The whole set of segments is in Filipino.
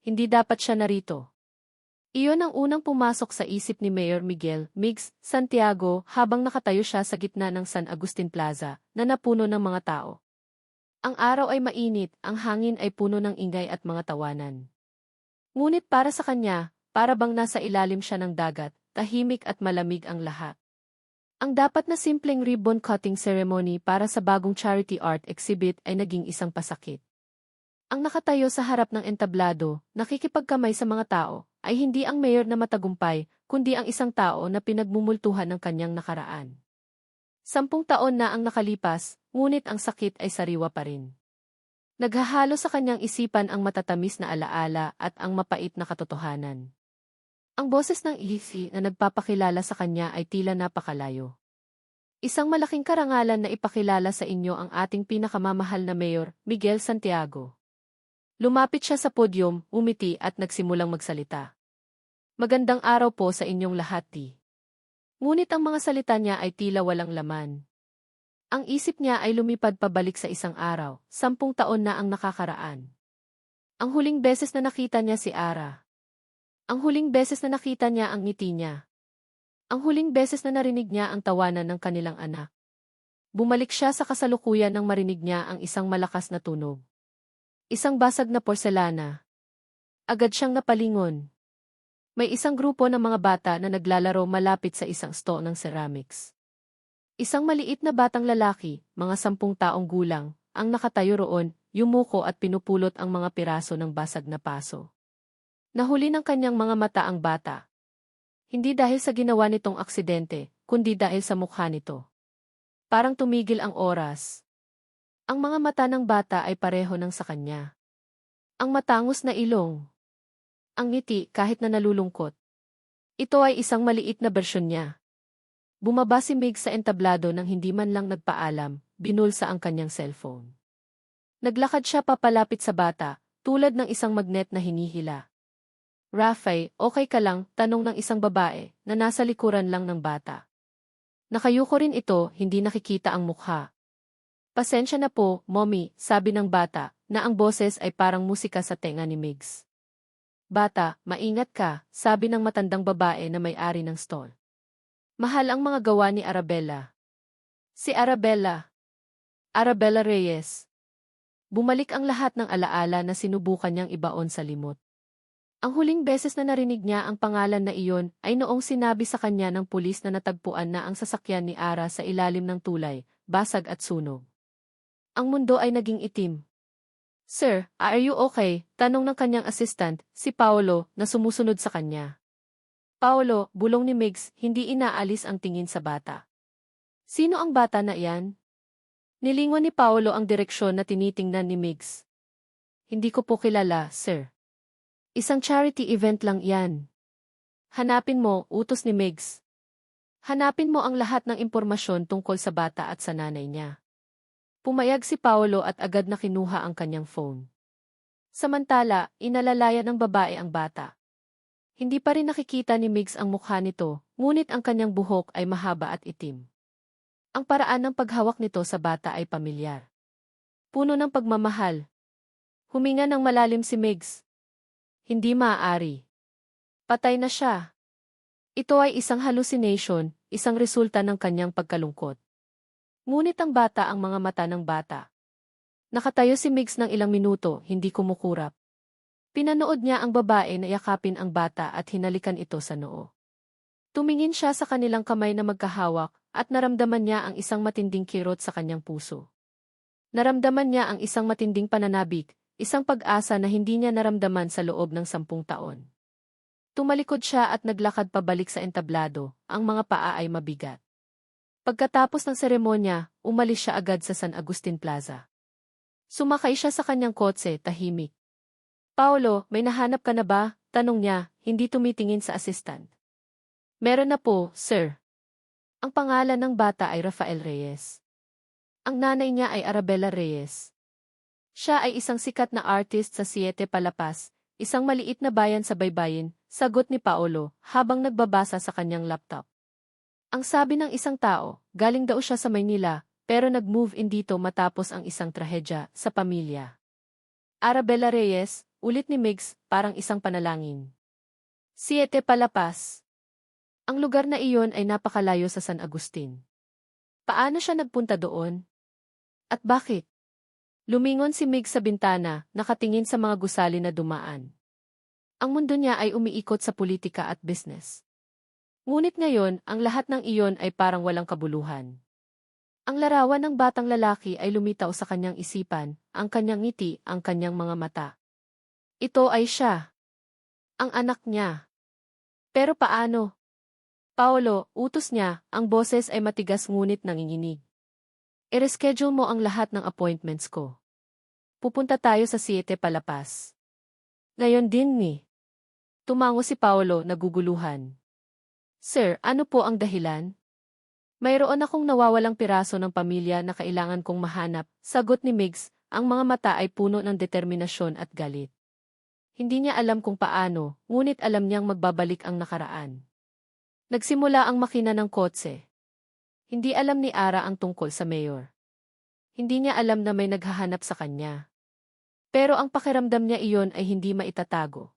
hindi dapat siya narito. Iyon ang unang pumasok sa isip ni Mayor Miguel Migs Santiago habang nakatayo siya sa gitna ng San Agustin Plaza na napuno ng mga tao. Ang araw ay mainit, ang hangin ay puno ng ingay at mga tawanan. Ngunit para sa kanya, para bang nasa ilalim siya ng dagat, tahimik at malamig ang lahat. Ang dapat na simpleng ribbon cutting ceremony para sa bagong charity art exhibit ay naging isang pasakit. Ang nakatayo sa harap ng entablado, nakikipagkamay sa mga tao, ay hindi ang mayor na matagumpay, kundi ang isang tao na pinagmumultuhan ng kanyang nakaraan. 10 taon na ang nakalipas, ngunit ang sakit ay sariwa pa rin. Naghahalo sa kanyang isipan ang matatamis na alaala at ang mapait na katotohanan. Ang boses ng ihisi na nagpapakilala sa kanya ay tila napakalayo. Isang malaking karangalan na ipakilala sa inyo ang ating pinakamamahal na mayor, Miguel Santiago. Lumapit siya sa podyum, umiti at nagsimulang magsalita. Magandang araw po sa inyong lahat, T. Ngunit ang mga salita niya ay tila walang laman. Ang isip niya ay lumipad pabalik sa isang araw, 10 taon na ang nakakaraan. Ang huling beses na nakita niya si Ara. Ang huling beses na nakita niya ang ngiti niya. Ang huling beses na narinig niya ang tawanan ng kanilang anak. Bumalik siya sa kasalukuyan nang marinig niya ang isang malakas na tunog. Isang basag na porselana. Agad siyang napalingon. May isang grupo ng mga bata na naglalaro malapit sa isang store ng ceramics. Isang maliit na batang lalaki, mga 10 taong gulang, ang nakatayo roon, yumuko at pinupulot ang mga piraso ng basag na paso. Nahuli ng kanyang mga mata ang bata. Hindi dahil sa ginawa nitong aksidente, kundi dahil sa mukha nito. Parang tumigil ang oras. Ang mga mata ng bata ay pareho ng sa kanya. Ang matangos na ilong. Ang ngiti kahit na nalulungkot. Ito ay isang maliit na bersyon niya. Bumaba si Mig sa entablado nang hindi man lang nagpaalam, binulsa ang kanyang cellphone. Naglakad siya papalapit sa bata, tulad ng isang magnet na hinihila. Rafay, okay ka lang? Tanong ng isang babae na nasa likuran lang ng bata. Nakayuko rin ito, hindi nakikita ang mukha. Pasensya na po, mommy, sabi ng bata, na ang boses ay parang musika sa tenga ni Migs. Bata, maingat ka, sabi ng matandang babae na may-ari ng stall. Mahal ang mga gawa ni Arabella. Si Arabella. Arabella Reyes. Bumalik ang lahat ng alaala na sinubukan niyang ibaon sa limot. Ang huling beses na narinig niya ang pangalan na iyon ay noong sinabi sa kanya ng pulis na natagpuan na ang sasakyan ni Ara sa ilalim ng tulay, basag at sunog. Ang mundo ay naging itim. Sir, are you okay? Tanong ng kanyang assistant, si Paolo, na sumusunod sa kanya. Paolo, bulong ni Migs, hindi inaalis ang tingin sa bata. Sino ang bata na iyan? Nilingon ni Paolo ang direksyon na tinitingnan ni Migs. Hindi ko po kilala, sir. Isang charity event lang iyan. Hanapin mo, utos ni Migs. Hanapin mo ang lahat ng impormasyon tungkol sa bata at sa nanay niya. Pumayag si Paolo at agad na kinuha ang kanyang phone. Samantala, inalalaya ng babae ang bata. Hindi pa rin nakikita ni Migs ang mukha nito, ngunit ang kanyang buhok ay mahaba at itim. Ang paraan ng paghawak nito sa bata ay pamilyar. Puno ng pagmamahal. Huminga ng malalim si Migs. Hindi maaari. Patay na siya. Ito ay isang hallucination, isang resulta ng kanyang pagkalungkot. Ngunit ang bata ang mga mata ng bata. Nakatayo si Migs ng ilang minuto, hindi kumukurap. Pinanood niya ang babae na yakapin ang bata at hinalikan ito sa noo. Tumingin siya sa kanilang kamay na magkahawak at naramdaman niya ang isang matinding kirot sa kanyang puso. Naramdaman niya ang isang matinding pananabik, isang pag-asa na hindi niya naramdaman sa loob ng 10 taon. Tumalikod siya at naglakad pabalik sa entablado, ang mga paa ay mabigat. Pagkatapos ng seremonya, umalis siya agad sa San Agustin Plaza. Sumakay siya sa kanyang kotse, tahimik. Paolo, may nahanap ka na ba? Tanong niya, hindi tumitingin sa assistant. Meron na po, sir. Ang pangalan ng bata ay Rafael Reyes. Ang nanay niya ay Arabella Reyes. Siya ay isang sikat na artist sa Siete Palapas, isang maliit na bayan sa baybayin, sagot ni Paolo, habang nagbabasa sa kanyang laptop. Ang sabi ng isang tao, galing daw siya sa Maynila, pero nag-move in dito matapos ang isang trahedya sa pamilya. Arabella Reyes, ulit ni Migs, parang isang panalangin. Siete Palapas. Ang lugar na iyon ay napakalayo sa San Agustin. Paano siya nagpunta doon? At bakit? Lumingon si Migs sa bintana, nakatingin sa mga gusali na dumaan. Ang mundo niya ay umiikot sa politika at business. Ngunit ngayon, ang lahat ng iyon ay parang walang kabuluhan. Ang larawan ng batang lalaki ay lumitaw sa kanyang isipan, ang kanyang ngiti, ang kanyang mga mata. Ito ay siya. Ang anak niya. Pero paano? Paolo, utos niya, ang boses ay matigas ngunit nanginginig. I-reschedule mo ang lahat ng appointments ko. Pupunta tayo sa Siete Palapas. Ngayon din ni. Tumango si Paolo, naguguluhan. Sir, ano po ang dahilan? Mayroon akong nawawalang piraso ng pamilya na kailangan kong mahanap, sagot ni Migs, ang mga mata ay puno ng determinasyon at galit. Hindi niya alam kung paano, ngunit alam niyang magbabalik ang nakaraan. Nagsimula ang makina ng kotse. Hindi alam ni Ara ang tungkol sa mayor. Hindi niya alam na may naghahanap sa kanya. Pero ang pakiramdam niya iyon ay hindi maitatago.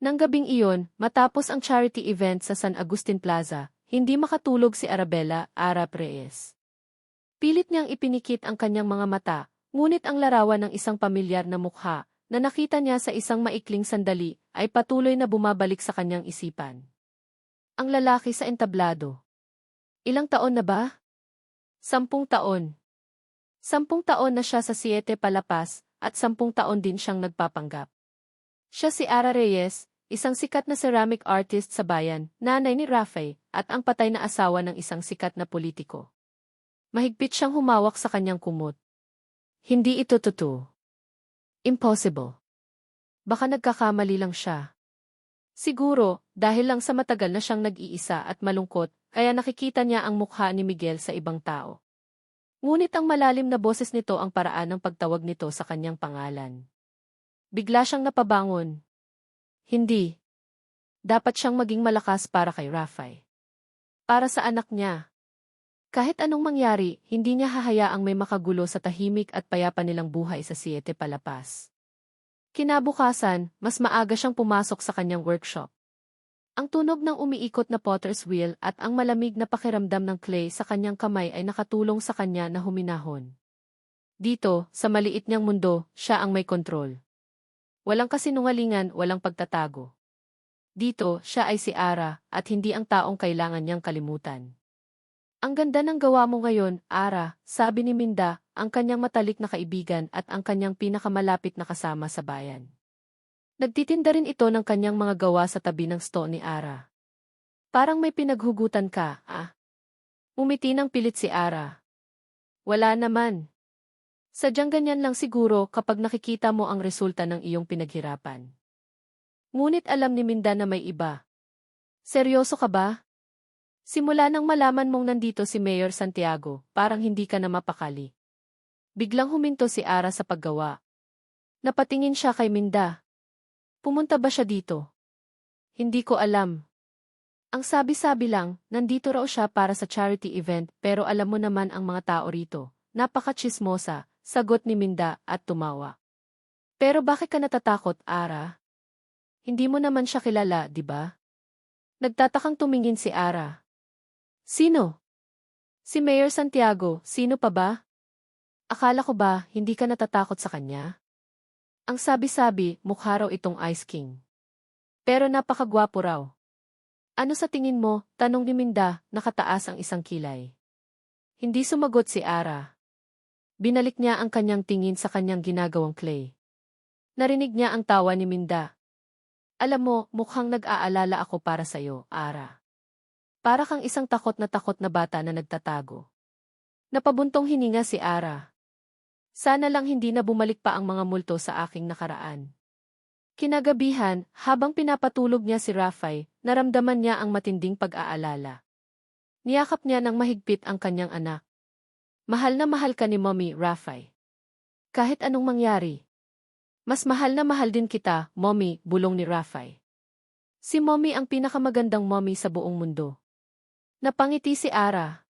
Nang gabing iyon, matapos ang charity event sa San Agustin Plaza, hindi makatulog si Arabella, Ara Reyes. Pilit niyang ipinikit ang kanyang mga mata, ngunit ang larawan ng isang pamilyar na mukha, na nakita niya sa isang maikling sandali, ay patuloy na bumabalik sa kanyang isipan. Ang lalaki sa entablado. Ilang taon na ba? 10 taon. 10 taon na siya sa Siete Palapas, at 10 taon din siyang nagpapanggap. Siya si Ara Reyes, isang sikat na ceramic artist sa bayan, nanay ni Rafael, at ang patay na asawa ng isang sikat na politiko. Mahigpit siyang humawak sa kanyang kumot. Hindi ito totoo. Impossible. Baka nagkakamali lang siya. Siguro, dahil lang sa matagal na siyang nag-iisa at malungkot, kaya nakikita niya ang mukha ni Miguel sa ibang tao. Ngunit ang malalim na boses nito ang paraan ng pagtawag nito sa kanyang pangalan. Bigla siyang napabangon. Hindi. Dapat siyang maging malakas para kay Rafael. Para sa anak niya. Kahit anong mangyari, hindi niya hahayaang may makagulo sa tahimik at payapa nilang buhay sa Siete Palapas. Kinabukasan, mas maaga siyang pumasok sa kanyang workshop. Ang tunog ng umiikot na potter's wheel at ang malamig na pakiramdam ng clay sa kanyang kamay ay nakatulong sa kanya na huminahon. Dito, sa maliit niyang mundo, siya ang may kontrol. Walang kasinungalingan, walang pagtatago. Dito, siya ay si Ara, at hindi ang taong kailangan niyang kalimutan. Ang ganda ng gawa mo ngayon, Ara, sabi ni Minda, ang kanyang matalik na kaibigan at ang kanyang pinakamalapit na kasama sa bayan. Nagtitinda rin ito ng kanyang mga gawa sa tabi ng sto ni Ara. Parang may pinaghugutan ka, ah? Umiti ng pilit si Ara. Wala naman. Sadyang ganyan lang siguro kapag nakikita mo ang resulta ng iyong pinaghirapan. Ngunit alam ni Minda na may iba. Seryoso ka ba? Simula nang malaman mong nandito si Mayor Santiago, parang hindi ka na mapakali. Biglang huminto si Ara sa paggawa. Napatingin siya kay Minda. Pumunta ba siya dito? Hindi ko alam. Ang sabi-sabi lang, nandito raw siya para sa charity event pero alam mo naman ang mga tao rito. Napaka-chismosa, sagot ni Minda at tumawa. Pero bakit ka natatakot, Ara? Hindi mo naman siya kilala, di ba? Nagtatakang tumingin si Ara. Sino? Si Mayor Santiago, sino pa ba? Akala ko ba, hindi ka natatakot sa kanya? Ang sabi-sabi, mukha raw itong Ice King. Pero napakagwapo raw. Ano sa tingin mo? Tanong ni Minda, nakataas ang isang kilay. Hindi sumagot si Ara. Binalik niya ang kanyang tingin sa kanyang ginagawang clay. Narinig niya ang tawa ni Minda. Alam mo, mukhang nag-aalala ako para sa'yo, Ara. Para kang isang takot na bata na nagtatago. Napabuntong hininga si Ara. Sana lang hindi na bumalik pa ang mga multo sa aking nakaraan. Kinagabihan, habang pinapatulog niya si Rafael, naramdaman niya ang matinding pag-aalala. Niyakap niya ng mahigpit ang kanyang anak. Mahal na mahal ka ni Mommy, Rafael. Kahit anong mangyari. Mas mahal na mahal din kita, Mommy, bulong ni Rafael. Si Mommy ang pinakamagandang mommy sa buong mundo. Napangiti si Ara.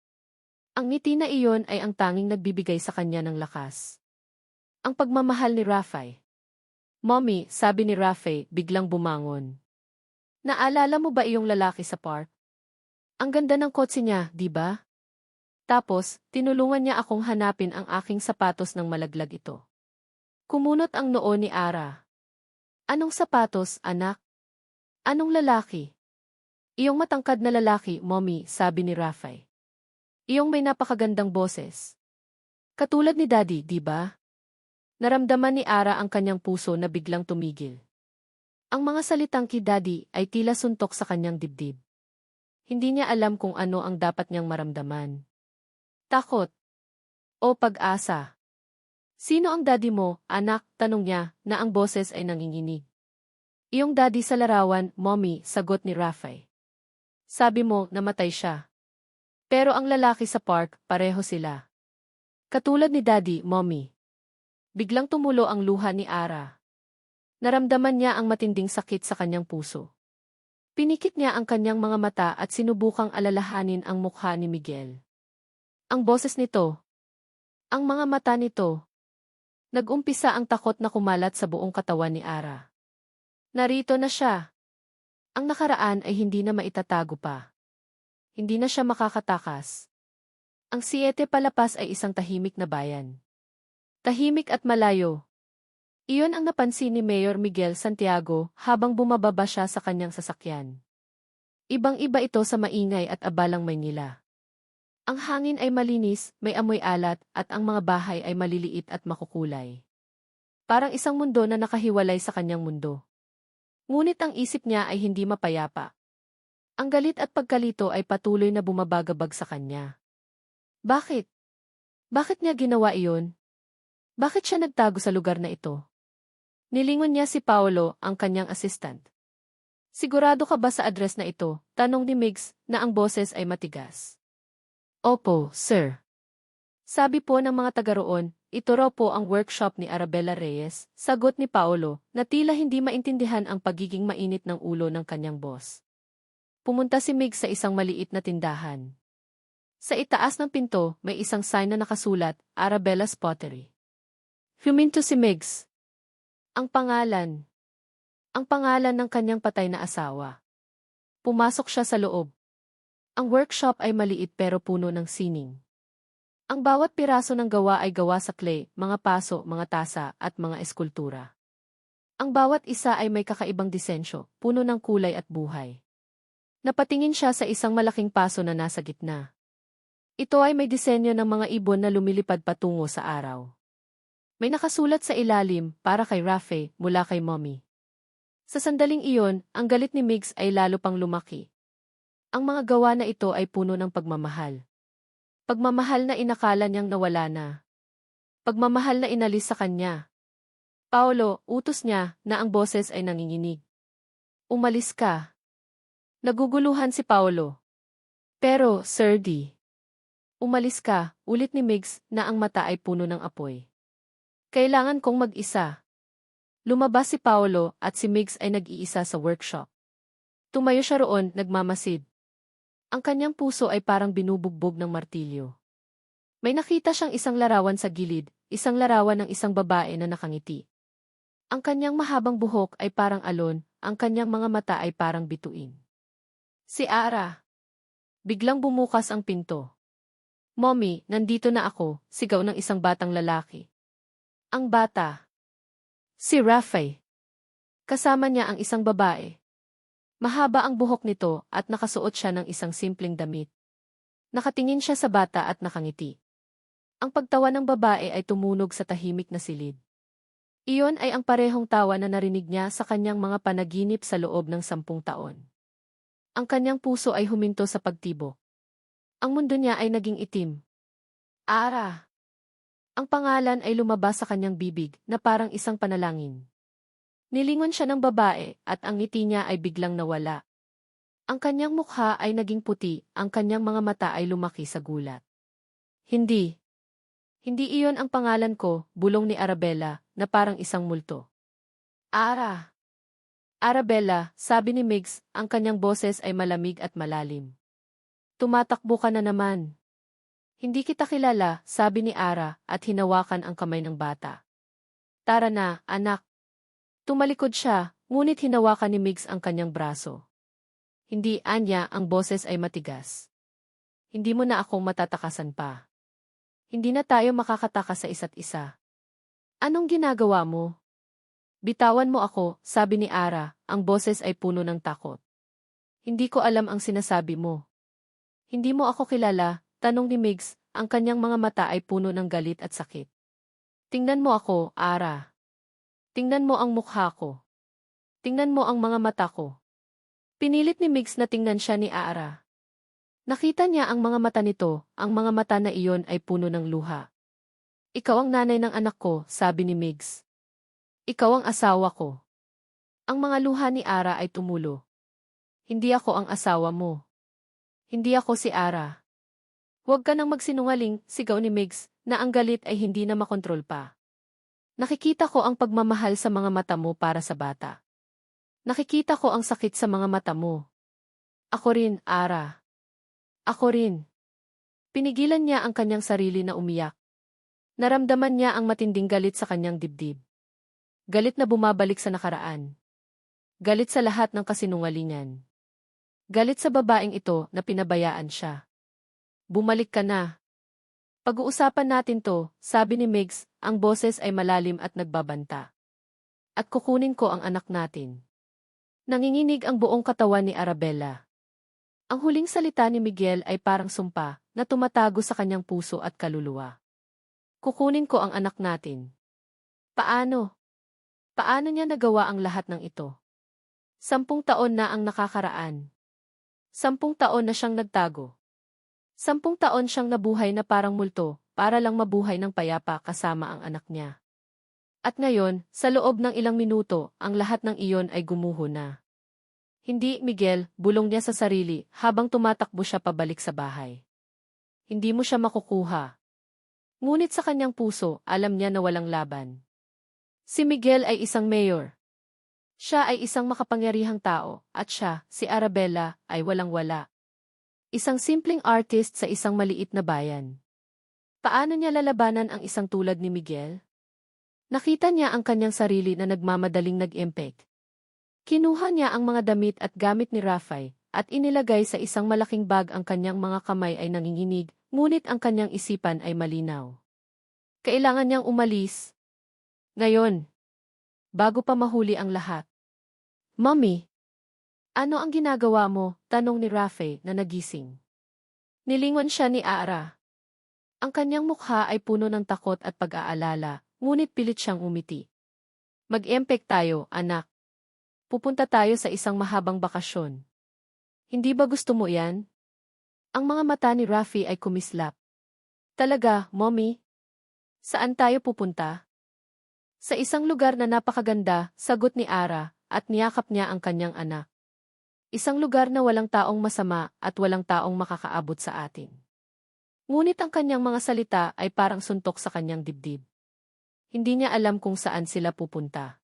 Ang ngiti na iyon ay ang tanging nagbibigay sa kanya ng lakas. Ang pagmamahal ni Rafael. Mommy, sabi ni Rafe, biglang bumangon. Naalala mo ba iyong lalaki sa park? Ang ganda ng kotse niya, di ba? Tapos, tinulungan niya akong hanapin ang aking sapatos ng malaglag ito. Kumunot ang noo ni Ara. Anong sapatos, anak? Anong lalaki? Iyong matangkad na lalaki, Mommy, sabi ni Rafe. Iyong may napakagandang boses. Katulad ni Daddy, di ba? Naramdaman ni Ara ang kanyang puso na biglang tumigil. Ang mga salitang kay Daddy ay tila suntok sa kanyang dibdib. Hindi niya alam kung ano ang dapat niyang maramdaman. Takot. O pag-asa. Sino ang daddy mo, anak? Tanong niya, na ang boses ay nanginginig. Iyong daddy sa larawan, Mommy, sagot ni Rafe. Sabi mo, namatay siya. Pero ang lalaki sa park, pareho sila. Katulad ni Daddy, Mommy. Biglang tumulo ang luha ni Ara. Naramdaman niya ang matinding sakit sa kanyang puso. Pinikit niya ang kanyang mga mata at sinubukang alalahanin ang mukha ni Miguel. Ang boses nito. Ang mga mata nito. Nag-umpisa ang takot na kumalat sa buong katawan ni Ara. Narito na siya. Ang nakaraan ay hindi na maitatago pa. Hindi na siya makakatakas. Ang Siete Palapas ay isang tahimik na bayan. Tahimik at malayo. Iyon ang napansin ni Mayor Miguel Santiago habang bumababa siya sa kanyang sasakyan. Ibang-iba ito sa maingay at abalang Maynila. Ang hangin ay malinis, may amoy alat, at ang mga bahay ay maliliit at makukulay. Parang isang mundo na nakahiwalay sa kanyang mundo. Ngunit ang isip niya ay hindi mapayapa. Ang galit at pagkalito ay patuloy na bumabagabag sa kanya. Bakit? Bakit niya ginawa iyon? Bakit siya nagtago sa lugar na ito? Nilingon niya si Paolo, ang kanyang assistant. Sigurado ka ba sa address na ito? Tanong ni Migs na ang boses ay matigas. Opo, sir. Sabi po ng mga taga roon, ito raw po ang workshop ni Arabella Reyes, sagot ni Paolo, na tila hindi maintindihan ang pagiging mainit ng ulo ng kanyang boss. Pumunta si Migs sa isang maliit na tindahan. Sa itaas ng pinto, may isang sign na nakasulat, Arabella's Pottery. Huminto si Migs. Ang pangalan. Ang pangalan ng kanyang patay na asawa. Pumasok siya sa loob. Ang workshop ay maliit pero puno ng sining. Ang bawat piraso ng gawa ay gawa sa clay, mga paso, mga tasa, at mga eskultura. Ang bawat isa ay may kakaibang disensyo, puno ng kulay at buhay. Napatingin siya sa isang malaking paso na nasa gitna. Ito ay may disenyo ng mga ibon na lumilipad patungo sa araw. May nakasulat sa ilalim, para kay Rafe, mula kay Mommy. Sa sandaling iyon, ang galit ni Migs ay lalo pang lumaki. Ang mga gawa na ito ay puno ng pagmamahal. Pagmamahal na inakala niyang nawala na. Pagmamahal na inalis sa kanya. Paolo, utos niya, na ang boses ay nanginginig. Umalis ka. Naguguluhan si Paolo. Pero, Sir D. Umalis ka, ulit ni Migs, na ang mata ay puno ng apoy. Kailangan kong mag-isa. Lumabas si Paolo at si Migs ay nag-iisa sa workshop. Tumayo siya roon, nagmamasid. Ang kanyang puso ay parang binubugbog ng martilyo. May nakita siyang isang larawan sa gilid, isang larawan ng isang babae na nakangiti. Ang kanyang mahabang buhok ay parang alon, ang kanyang mga mata ay parang bituin. Si Ara. Biglang bumukas ang pinto. Mommy, nandito na ako, sigaw ng isang batang lalaki. Ang bata. Si Rafe. Kasama niya ang isang babae. Mahaba ang buhok nito at nakasuot siya ng isang simpleng damit. Nakatingin siya sa bata at nakangiti. Ang pagtawa ng babae ay tumunog sa tahimik na silid. Iyon ay ang parehong tawa na narinig niya sa kanyang mga panaginip sa loob ng 10 taon. Ang kanyang puso ay huminto sa pagtibok. Ang mundo niya ay naging itim. Ara. Ang pangalan ay lumabas sa kanyang bibig na parang isang panalangin. Nilingon siya ng babae at ang ngiti niya ay biglang nawala. Ang kanyang mukha ay naging puti, ang kanyang mga mata ay lumaki sa gulat. Hindi. Hindi iyon ang pangalan ko, bulong ni Arabella, na parang isang multo. Ara. Arabella, sabi ni Migs, ang kanyang boses ay malamig at malalim. Tumatakbo ka na naman. Hindi kita kilala, sabi ni Ara, at hinawakan ang kamay ng bata. Tara na, anak. Tumalikod siya, ngunit hinawakan ni Migs ang kanyang braso. Hindi, Anya, ang boses ay matigas. Hindi mo na akong matatakasan pa. Hindi na tayo makakatakas sa isa't isa. Anong ginagawa mo? Bitawan mo ako, sabi ni Ara, ang boses ay puno ng takot. Hindi ko alam ang sinasabi mo. Hindi mo ako kilala, tanong ni Migs, ang kanyang mga mata ay puno ng galit at sakit. Tingnan mo ako, Ara. Tingnan mo ang mukha ko. Tingnan mo ang mga mata ko. Pinilit ni Migs na tingnan siya ni Ara. Nakita niya ang mga mata nito, ang mga mata na iyon ay puno ng luha. Ikaw ang nanay ng anak ko, sabi ni Migs. Ikaw ang asawa ko. Ang mga luha ni Ara ay tumulo. Hindi ako ang asawa mo. Hindi ako si Ara. Huwag ka nang magsinungaling, sigaw ni Migs, na ang galit ay hindi na makontrol pa. Nakikita ko ang pagmamahal sa mga mata mo para sa bata. Nakikita ko ang sakit sa mga mata mo. Ako rin, Ara. Ako rin. Pinigilan niya ang kanyang sarili na umiyak. Naramdaman niya ang matinding galit sa kanyang dibdib. Galit na bumabalik sa nakaraan. Galit sa lahat ng kasinungalingan. Galit sa babaeng ito na pinabayaan siya. Bumalik ka na. Pag-uusapan natin to, sabi ni Migs, ang boses ay malalim at nagbabanta. At kukunin ko ang anak natin. Nanginginig ang buong katawan ni Arabella. Ang huling salita ni Miguel ay parang sumpa na tumatago sa kanyang puso at kaluluwa. Kukunin ko ang anak natin. Paano? Paano niya nagawa ang lahat ng ito? 10 taon na ang nakakaraan. 10 taon na siyang nagtago. 10 taon siyang nabuhay na parang multo, para lang mabuhay ng payapa kasama ang anak niya. At ngayon, sa loob ng ilang minuto, ang lahat ng iyon ay gumuho na. Hindi, Miguel, bulong niya sa sarili, habang tumatakbo siya pabalik sa bahay. Hindi mo siya makukuha. Ngunit sa kanyang puso, alam niya na walang laban. Si Miguel ay isang mayor. Siya ay isang makapangyarihang tao, at siya, si Arabella, ay walang-wala. Isang simpleng artist sa isang maliit na bayan. Paano niya lalabanan ang isang tulad ni Miguel? Nakita niya ang kanyang sarili na nagmamadaling nag-impact. Kinuha niya ang mga damit at gamit ni Rafay, at inilagay sa isang malaking bag. Ang kanyang mga kamay ay nanginginig, ngunit ang kanyang isipan ay malinaw. Kailangan niyang umalis. Ngayon. Bago pa mahuli ang lahat. Mommy, ano ang ginagawa mo? Tanong ni Rafay na nagising. Nilingon siya ni Ara. Ang kanyang mukha ay puno ng takot at pag-aalala, ngunit pilit siyang umiti. Mag-empek tayo, anak. Pupunta tayo sa isang mahabang bakasyon. Hindi ba gusto mo yan? Ang mga mata ni Rafay ay kumislap. Talaga, Mommy? Saan tayo pupunta? Sa isang lugar na napakaganda, sagot ni Ara, at niyakap niya ang kanyang anak. Isang lugar na walang taong masama at walang taong makakaabot sa atin. Ngunit ang kanyang mga salita ay parang suntok sa kanyang dibdib. Hindi niya alam kung saan sila pupunta.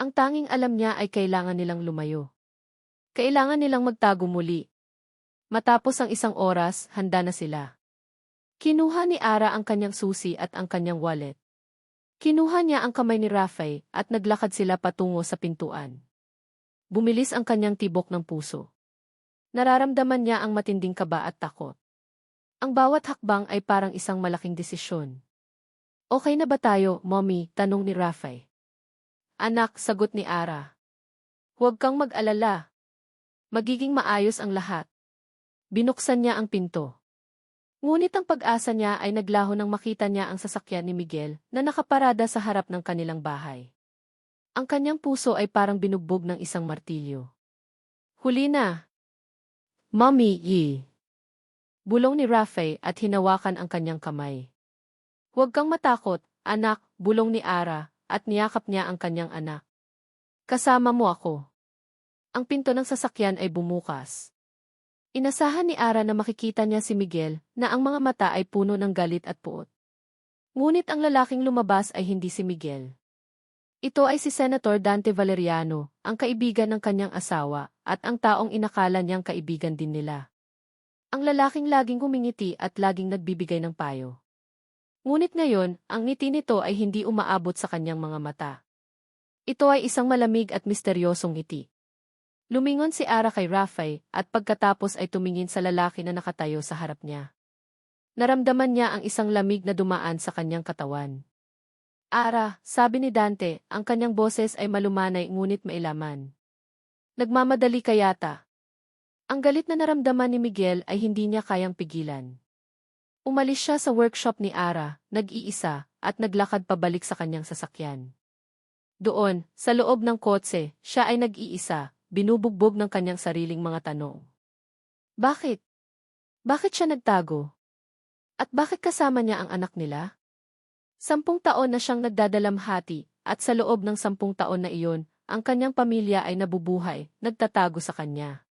Ang tanging alam niya ay kailangan nilang lumayo. Kailangan nilang magtago muli. Matapos ang isang oras, handa na sila. Kinuha ni Ara ang kanyang susi at ang kanyang wallet. Kinuha niya ang kamay ni Rafay at naglakad sila patungo sa pintuan. Bumilis ang kanyang tibok ng puso. Nararamdaman niya ang matinding kaba at takot. Ang bawat hakbang ay parang isang malaking desisyon. Okay na ba tayo, Mommy? Tanong ni Rafay. Anak, sagot ni Ara. Huwag kang mag-alala. Magiging maayos ang lahat. Binuksan niya ang pinto. Ngunit ang pag-asa niya ay naglaho nang makita niya ang sasakyan ni Miguel na nakaparada sa harap ng kanilang bahay. Ang kanyang puso ay parang binugbog ng isang martilyo. Huli na! Mommy, bulong ni Rafay at hinawakan ang kanyang kamay. Huwag kang matakot, anak, bulong ni Ara, at niyakap niya ang kanyang anak. Kasama mo ako. Ang pinto ng sasakyan ay bumukas. Inasahan ni Ara na makikita niya si Miguel na ang mga mata ay puno ng galit at puot. Ngunit ang lalaking lumabas ay hindi si Miguel. Ito ay si Senator Dante Valeriano, ang kaibigan ng kanyang asawa, at ang taong inakala niyang kaibigan din nila. Ang lalaking laging humingiti at laging nagbibigay ng payo. Ngunit ngayon, ang ngiti nito ay hindi umaabot sa kanyang mga mata. Ito ay isang malamig at misteryosong ngiti. Lumingon si Ara kay Rafael at pagkatapos ay tumingin sa lalaki na nakatayo sa harap niya. Naramdaman niya ang isang lamig na dumaan sa kanyang katawan. Ara, sabi ni Dante, ang kanyang boses ay malumanay ngunit mailaman. Nagmamadali ka yata. Ang galit na naramdaman ni Miguel ay hindi niya kayang pigilan. Umalis siya sa workshop ni Ara, nag-iisa, at naglakad pabalik sa kanyang sasakyan. Doon, sa loob ng kotse, siya ay nag-iisa, binubugbog ng kanyang sariling mga tanong. Bakit? Bakit siya nagtago? At bakit kasama niya ang anak nila? 10 taon na siyang nagdadalamhati, at sa loob ng 10 taon na iyon, ang kanyang pamilya ay nabubuhay, nagtatago sa kanya.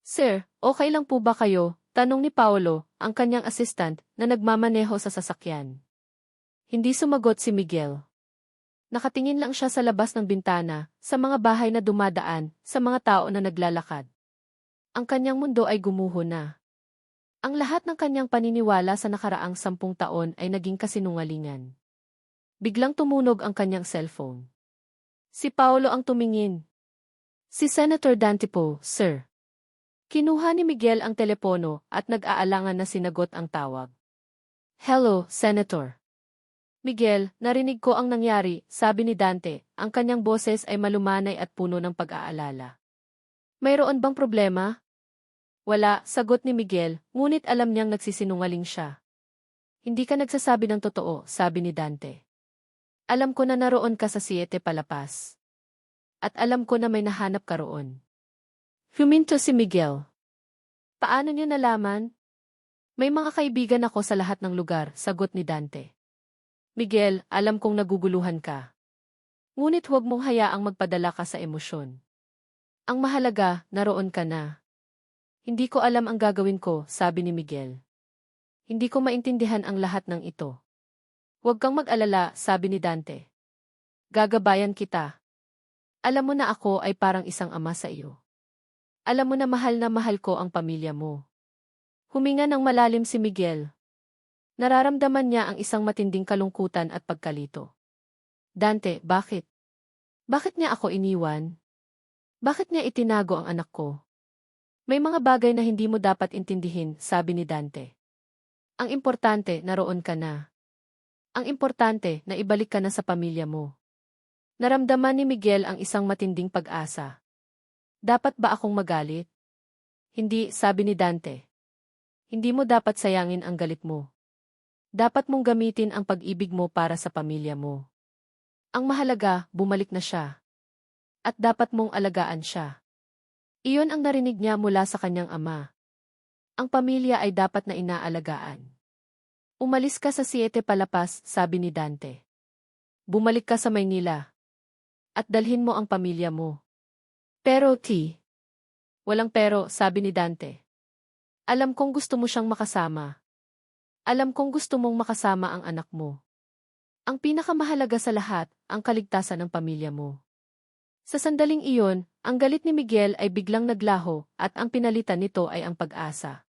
Sir, okay lang po ba kayo? Tanong ni Paolo, ang kanyang assistant, na nagmamaneho sa sasakyan. Hindi sumagot si Miguel. Nakatingin lang siya sa labas ng bintana, sa mga bahay na dumadaan, sa mga tao na naglalakad. Ang kanyang mundo ay gumuho na. Ang lahat ng kanyang paniniwala sa nakaraang 10 taon ay naging kasinungalingan. Biglang tumunog ang kanyang cellphone. Si Paolo ang tumingin. Si Senator Dante po, sir. Kinuha ni Miguel ang telepono at nag-aalangan na sinagot ang tawag. Hello, Senator. Miguel, narinig ko ang nangyari, sabi ni Dante, ang kanyang boses ay malumanay at puno ng pag-aalala. Mayroon bang problema? Wala, sagot ni Miguel, ngunit alam niyang nagsisinungaling siya. Hindi ka nagsasabi ng totoo, sabi ni Dante. Alam ko na naroon ka sa Siete Palapas. At alam ko na may nahanap ka roon. Huminto si Miguel. Paano niyo nalaman? May mga kaibigan ako sa lahat ng lugar, sagot ni Dante. Miguel, alam kong naguguluhan ka. Ngunit huwag mong hayaang magpadala ka sa emosyon. Ang mahalaga, naroon ka na. Hindi ko alam ang gagawin ko, sabi ni Miguel. Hindi ko maintindihan ang lahat ng ito. Huwag kang mag-alala, sabi ni Dante. Gagabayan kita. Alam mo na ako ay parang isang ama sa iyo. Alam mo na mahal ko ang pamilya mo. Huminga ng malalim si Miguel. Nararamdaman niya ang isang matinding kalungkutan at pagkalito. Dante, bakit? Bakit niya ako iniwan? Bakit niya itinago ang anak ko? May mga bagay na hindi mo dapat intindihin, sabi ni Dante. Ang importante, naroon ka na. Ang importante, na ibalik ka na sa pamilya mo. Naramdaman ni Miguel ang isang matinding pag-asa. Dapat ba akong magalit? Hindi, sabi ni Dante. Hindi mo dapat sayangin ang galit mo. Dapat mong gamitin ang pag-ibig mo para sa pamilya mo. Ang mahalaga, bumalik na siya. At dapat mong alagaan siya. Iyon ang narinig niya mula sa kanyang ama. Ang pamilya ay dapat na inaalagaan. Umalis ka sa Siete Palapas, sabi ni Dante. Bumalik ka sa Maynila. At dalhin mo ang pamilya mo. Pero, walang pero, sabi ni Dante. Alam kong gusto mo siyang makasama. Alam kong gusto mong makasama ang anak mo. Ang pinakamahalaga sa lahat, ang kaligtasan ng pamilya mo. Sa sandaling iyon, ang galit ni Miguel ay biglang naglaho at ang pinalitan nito ay ang pag-asa.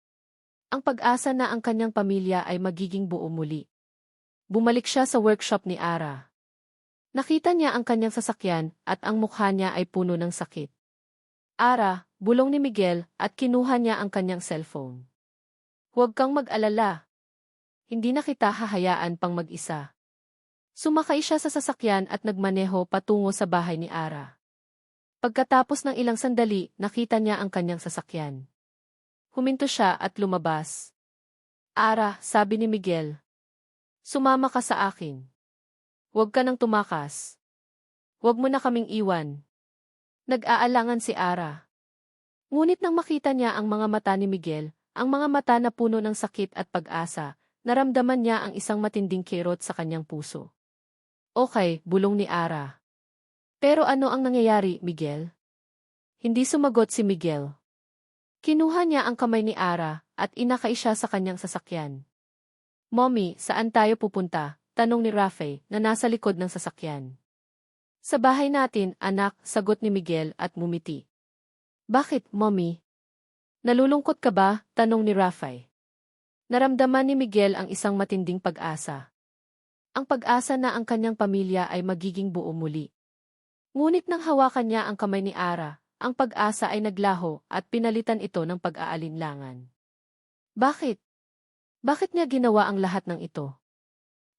Ang pag-asa na ang kanyang pamilya ay magiging buo muli. Bumalik siya sa workshop ni Ara. Nakita niya ang kanyang sasakyan at ang mukha niya ay puno ng sakit. Ara, bulong ni Miguel at kinuha niya ang kanyang cellphone. Huwag kang mag-alala. Hindi na kita hahayaan pang mag-isa. Sumakay siya sa sasakyan at nagmaneho patungo sa bahay ni Ara. Pagkatapos ng ilang sandali, nakita niya ang kanyang sasakyan. Huminto siya at lumabas. Ara, sabi ni Miguel. Sumama ka sa akin. Huwag ka nang tumakas. Huwag mo na kaming iwan. Nag-aalangan si Ara. Ngunit nang makita niya ang mga mata ni Miguel, ang mga mata na puno ng sakit at pag-asa, naramdaman niya ang isang matinding kirot sa kanyang puso. Okay, bulong ni Ara. Pero ano ang nangyayari, Miguel? Hindi sumagot si Miguel. Kinuha niya ang kamay ni Ara at inakay siya sa kanyang sasakyan. Mommy, saan tayo pupunta? Tanong ni Rafe na nasa likod ng sasakyan. Sa bahay natin, anak, sagot ni Miguel at ngumiti. Bakit, Mommy? Nalulungkot ka ba? Tanong ni Rafe. Naramdaman ni Miguel ang isang matinding pag-asa. Ang pag-asa na ang kanyang pamilya ay magiging buo muli. Ngunit nang hawakan niya ang kamay ni Ara, ang pag-asa ay naglaho at pinalitan ito ng pag-aalinlangan. Bakit? Bakit niya ginawa ang lahat ng ito?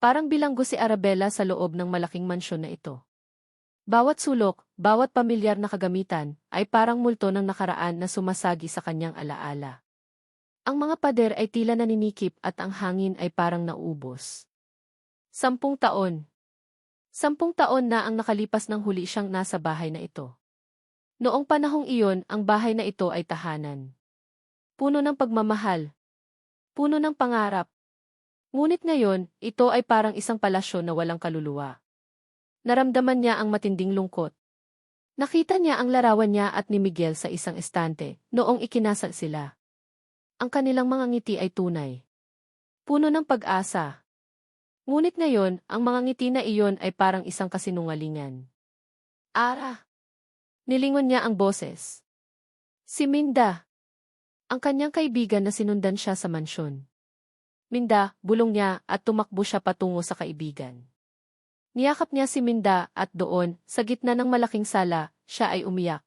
Parang bilanggo si Arabella sa loob ng malaking mansyon na ito. Bawat sulok, bawat pamilyar na kagamitan, ay parang multo ng nakaraan na sumasagi sa kanyang alaala. Ang mga pader ay tila naninikip at ang hangin ay parang naubos. 10 taon. 10 taon na ang nakalipas nang huli siyang nasa bahay na ito. Noong panahong iyon, ang bahay na ito ay tahanan. Puno ng pagmamahal. Puno ng pangarap. Ngunit ngayon, ito ay parang isang palasyo na walang kaluluwa. Naramdaman niya ang matinding lungkot. Nakita niya ang larawan niya at ni Miguel sa isang estante, noong ikinasal sila. Ang kanilang mga ngiti ay tunay. Puno ng pag-asa. Ngunit ngayon, ang mga ngiti na iyon ay parang isang kasinungalingan. Ara! Nilingon niya ang boses. Si Minda. Ang kanyang kaibigan na sinundan siya sa mansyon. Minda, bulong niya at tumakbo siya patungo sa kaibigan. Niyakap niya si Minda at doon, sa gitna ng malaking sala, siya ay umiyak.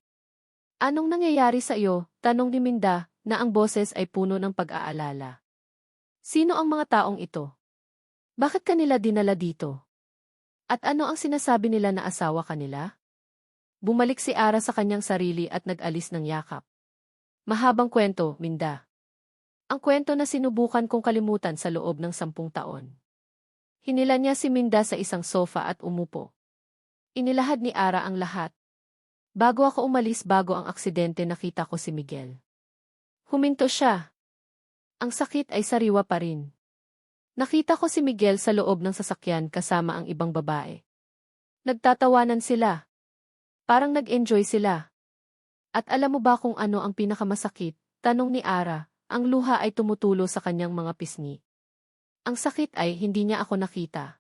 Anong nangyayari sa iyo? Tanong ni Minda, na ang boses ay puno ng pag-aalala. Sino ang mga taong ito? Bakit kanila dinala dito? At ano ang sinasabi nila na asawa kanila? Bumalik si Ara sa kanyang sarili at nag-alis ng yakap. Mahabang kwento, Minda. Ang kwento na sinubukan kong kalimutan sa loob ng 10 taon. Hinila niya si Minda sa isang sofa at umupo. Inilahad ni Ara ang lahat. Bago ako umalis bago ang aksidente nakita ko si Miguel. Huminto siya. Ang sakit ay sariwa pa rin. Nakita ko si Miguel sa loob ng sasakyan kasama ang ibang babae. Nagtatawanan sila. Parang nag-enjoy sila. At alam mo ba kung ano ang pinakamasakit? Tanong ni Ara, ang luha ay tumutulo sa kanyang mga pisngi. Ang sakit ay hindi niya ako nakita.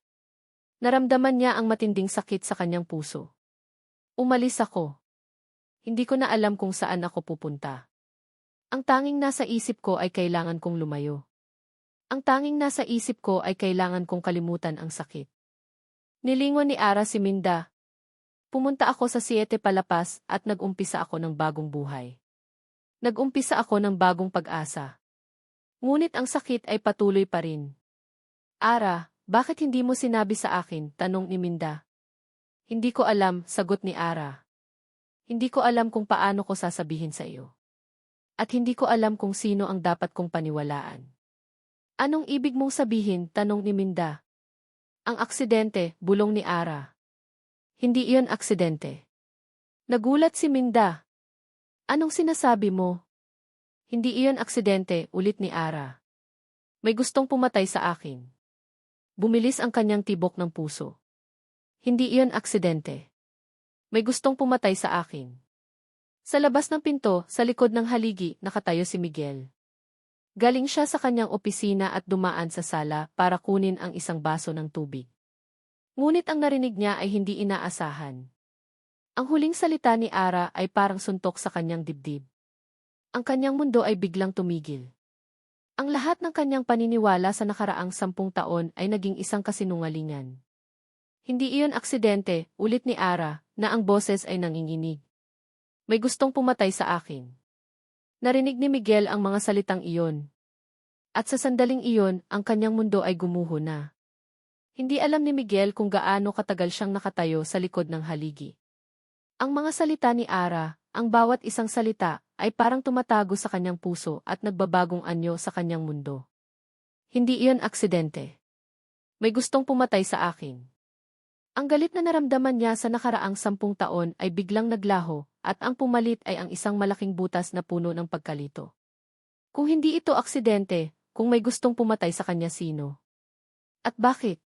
Naramdaman niya ang matinding sakit sa kanyang puso. Umalis ako. Hindi ko na alam kung saan ako pupunta. Ang tanging nasa isip ko ay kailangan kong lumayo. Ang tanging nasa isip ko ay kailangan kong kalimutan ang sakit. Nilingon ni Ara si Minda. Pumunta ako sa Siete Palapas at nag-umpisa ako ng bagong buhay. Nag-umpisa ako ng bagong pag-asa. Ngunit ang sakit ay patuloy pa rin. Ara, bakit hindi mo sinabi sa akin? Tanong ni Minda. Hindi ko alam, sagot ni Ara. Hindi ko alam kung paano ko sasabihin sa iyo. At hindi ko alam kung sino ang dapat kong paniwalaan. Anong ibig mong sabihin? Tanong ni Minda. Ang aksidente, bulong ni Ara. Hindi iyon aksidente. Nagulat si Minda. Anong sinasabi mo? Hindi iyon aksidente, ulit ni Ara. May gustong pumatay sa akin. Bumilis ang kanyang tibok ng puso. Hindi iyon aksidente. May gustong pumatay sa akin. Sa labas ng pinto, sa likod ng haligi, nakatayo si Miguel. Galing siya sa kanyang opisina at dumaan sa sala para kunin ang isang baso ng tubig. Ngunit ang narinig niya ay hindi inaasahan. Ang huling salita ni Ara ay parang suntok sa kanyang dibdib. Ang kanyang mundo ay biglang tumigil. Ang lahat ng kanyang paniniwala sa nakaraang 10 taon ay naging isang kasinungalingan. Hindi iyon aksidente, ulit ni Ara, na ang boses ay nanginginig. May gustong pumatay sa akin. Narinig ni Miguel ang mga salitang iyon. At sa sandaling iyon, ang kanyang mundo ay gumuho na. Hindi alam ni Miguel kung gaano katagal siyang nakatayo sa likod ng haligi. Ang mga salita ni Ara, ang bawat isang salita, ay parang tumatago sa kanyang puso at nagbabagong anyo sa kanyang mundo. Hindi iyon aksidente. May gustong pumatay sa akin. Ang galit na naramdaman niya sa nakaraang 10 taon ay biglang naglaho, at ang pumalit ay ang isang malaking butas na puno ng pagkalito. Kung hindi ito aksidente, kung may gustong pumatay sa kanya sino? At bakit?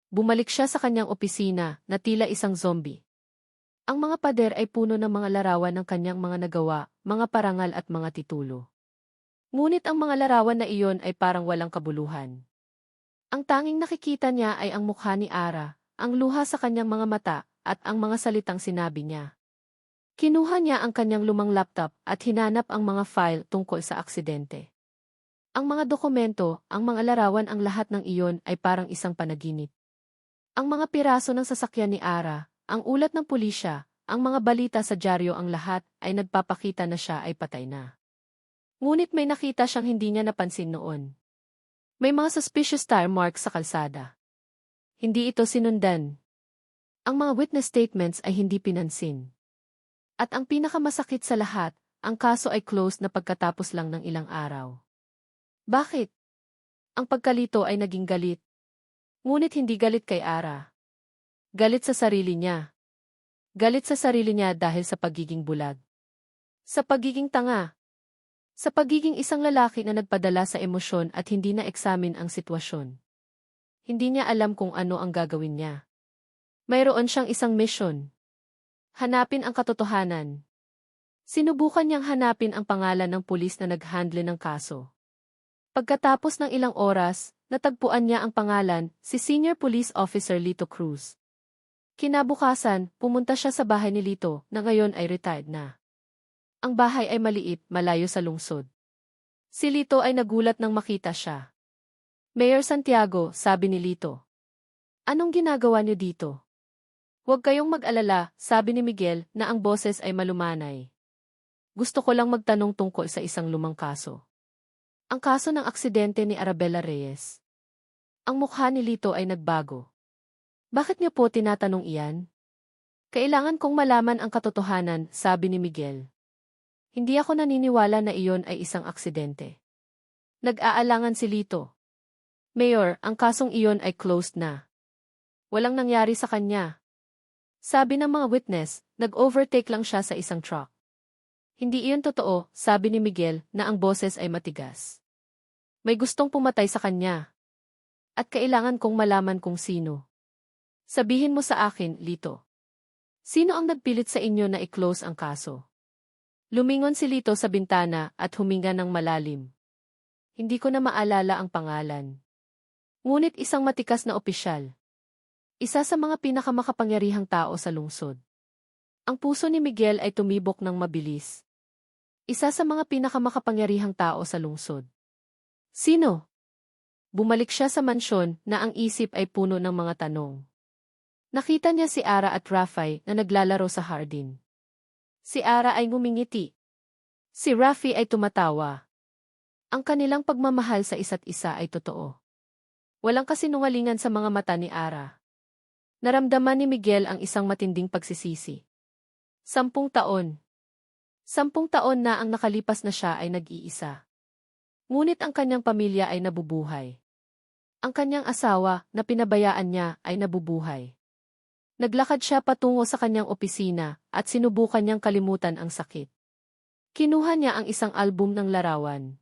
Bumalik siya sa kanyang opisina na tila isang zombie. Ang mga pader ay puno ng mga larawan ng kanyang mga nagawa, mga parangal at mga titulo. Ngunit ang mga larawan na iyon ay parang walang kabuluhan. Ang tanging nakikita niya ay ang mukha ni Ara, ang luha sa kanyang mga mata, at ang mga salitang sinabi niya. Kinuha niya ang kanyang lumang laptop at hinanap ang mga file tungkol sa aksidente. Ang mga dokumento, ang mga larawan, ang lahat ng iyon ay parang isang panaginip. Ang mga piraso ng sasakyan ni Ara, ang ulat ng pulisya, ang mga balita sa dyaryo ang lahat ay nagpapakita na siya ay patay na. Ngunit may nakita siyang hindi niya napansin noon. May mga suspicious tire marks sa kalsada. Hindi ito sinundan. Ang mga witness statements ay hindi pinansin. At ang pinakamasakit sa lahat, ang kaso ay closed na pagkatapos lang ng ilang araw. Bakit? Ang pagkalito ay naging galit. Ngunit hindi galit kay Ara. Galit sa sarili niya. Galit sa sarili niya dahil sa pagiging bulag. Sa pagiging tanga. Sa pagiging isang lalaki na nagpadala sa emosyon at hindi na-examine ang sitwasyon. Hindi niya alam kung ano ang gagawin niya. Mayroon siyang isang mission. Hanapin ang katotohanan. Sinubukan niyang hanapin ang pangalan ng pulis na nag-handle ng kaso. Pagkatapos ng ilang oras, natagpuan niya ang pangalan, si Senior Police Officer Lito Cruz. Kinabukasan, pumunta siya sa bahay ni Lito na ngayon ay retired na. Ang bahay ay maliit, malayo sa lungsod. Si Lito ay nagulat nang makita siya. Mayor Santiago, sabi ni Lito. Anong ginagawa niyo dito? Huwag kayong mag-alala, sabi ni Miguel na ang boses ay malumanay. Gusto ko lang magtanong tungkol sa isang lumang kaso. Ang kaso ng aksidente ni Arabella Reyes. Ang mukha ni Lito ay nagbago. Bakit niyo po tinatanong iyan? Kailangan kong malaman ang katotohanan, sabi ni Miguel. Hindi ako naniniwala na iyon ay isang aksidente. Nag-aalangan si Lito. Mayor, ang kasong iyon ay closed na. Walang nangyari sa kanya. Sabi ng mga witness, nag-overtake lang siya sa isang truck. Hindi iyon totoo, sabi ni Miguel na ang boses ay matigas. May gustong pumatay sa kanya. At kailangan kong malaman kung sino. Sabihin mo sa akin, Lito. Sino ang nagpilit sa inyo na i-close ang kaso? Lumingon si Lito sa bintana at huminga ng malalim. Hindi ko na maalala ang pangalan. Ngunit isang matikas na opisyal. Isa sa mga pinakamakapangyarihang tao sa lungsod. Ang puso ni Miguel ay tumibok ng mabilis. Isa sa mga pinakamakapangyarihang tao sa lungsod. Sino? Bumalik siya sa mansyon na ang isip ay puno ng mga tanong. Nakita niya si Ara at Rafi na naglalaro sa hardin. Si Ara ay ngumingiti. Si Rafi ay tumatawa. Ang kanilang pagmamahal sa isa't isa ay totoo. Walang kasinungalingan sa mga mata ni Ara. Naramdaman ni Miguel ang isang matinding pagsisisi. 10 taon. 10 taon na ang nakalipas na siya ay nag-iisa. Ngunit ang kanyang pamilya ay nabubuhay. Ang kanyang asawa na pinabayaan niya ay nabubuhay. Naglakad siya patungo sa kanyang opisina at sinubukan niyang kalimutan ang sakit. Kinuha niya ang isang album ng larawan.